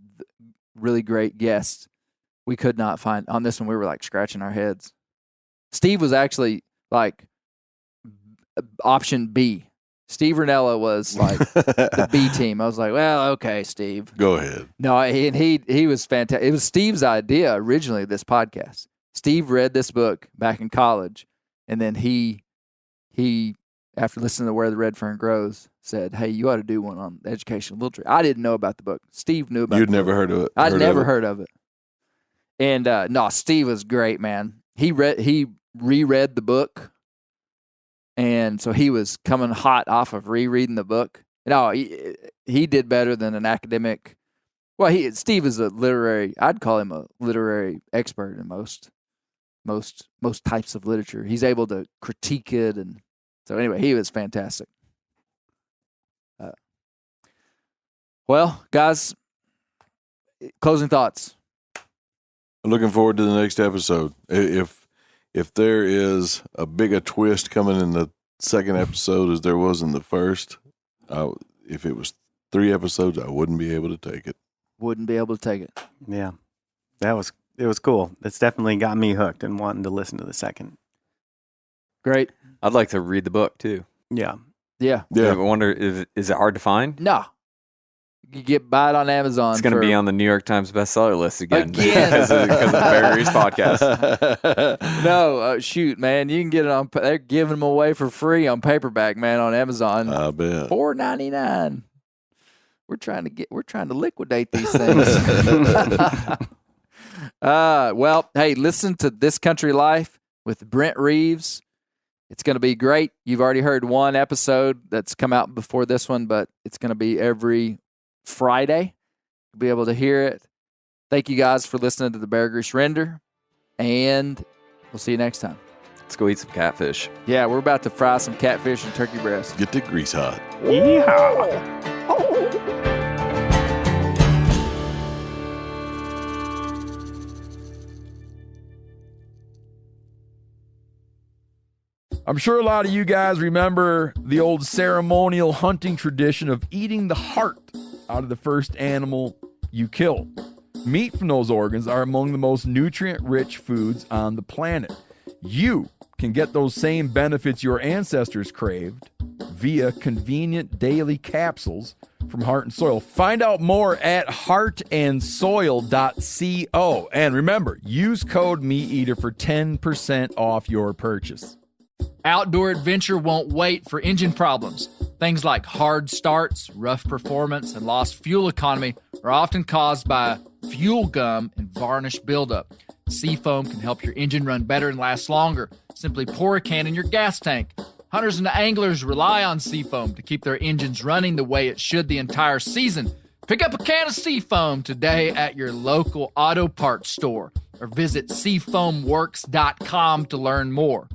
really great guests. We could not find on this one. We were like scratching our heads. Steve was actually like option B. Steve Ranella was like the B team. I was like, "Well, okay, Steve, Go ahead. no," and he was fantastic. It was Steve's idea originally, this podcast. Steve read this book back in college, and then he after listening to Where the Red Fern Grows, said, "Hey, you ought to do one on educational literature." I didn't know about the book. Steve knew about You'd the never book. heard of it? I'd never heard of it. And no, Steve was great, man. He reread the book, and so he was coming hot off of rereading the book. No, he did better than an academic. Well, Steve is a literary. I'd call him a literary expert in most types of literature. He's able to critique it, and so anyway, he was fantastic. Well, guys, closing thoughts. I'm looking forward to the next episode. If there is a bigger twist coming in the second episode as there was in the first, if it was 3 episodes, I wouldn't be able to take it. Wouldn't be able to take it. Yeah. It was cool. It's definitely got me hooked and wanting to listen to the second. Great. I'd like to read the book too. Yeah. Yeah. Yeah. I wonder, is it hard to find? No. You buy it on Amazon. It's going to be on the New York Times bestseller list again. Again. because of the Bear Reaves podcast. No, shoot, man. You can get it on. They're giving them away for free on paperback, man, on Amazon. I bet. $4.99. We're trying to liquidate these things. Well, hey, listen to This Country Life with Brent Reaves. It's going to be great. You've already heard one episode that's come out before this one, but it's going to be every Friday. You'll be able to hear it. Thank you guys for listening to the Bear Grease Render, and we'll see you next time. Let's go eat some catfish. Yeah, we're about to fry some catfish and turkey breast. Get the grease hot. I'm sure a lot of you guys remember the old ceremonial hunting tradition of eating the heart out of the first animal you kill. Meat from those organs are among the most nutrient-rich foods on the planet. You can get those same benefits your ancestors craved via convenient daily capsules from Heart and Soil. Find out more at heartandsoil.co. And remember, use code Meateater for 10% off your purchase. Outdoor adventure won't wait for engine problems. Things like hard starts, rough performance, and lost fuel economy are often caused by fuel gum and varnish buildup. Seafoam can help your engine run better and last longer. Simply pour a can in your gas tank. Hunters and anglers rely on Seafoam to keep their engines running the way it should the entire season. Pick up a can of Seafoam today at your local auto parts store or visit seafoamworks.com to learn more.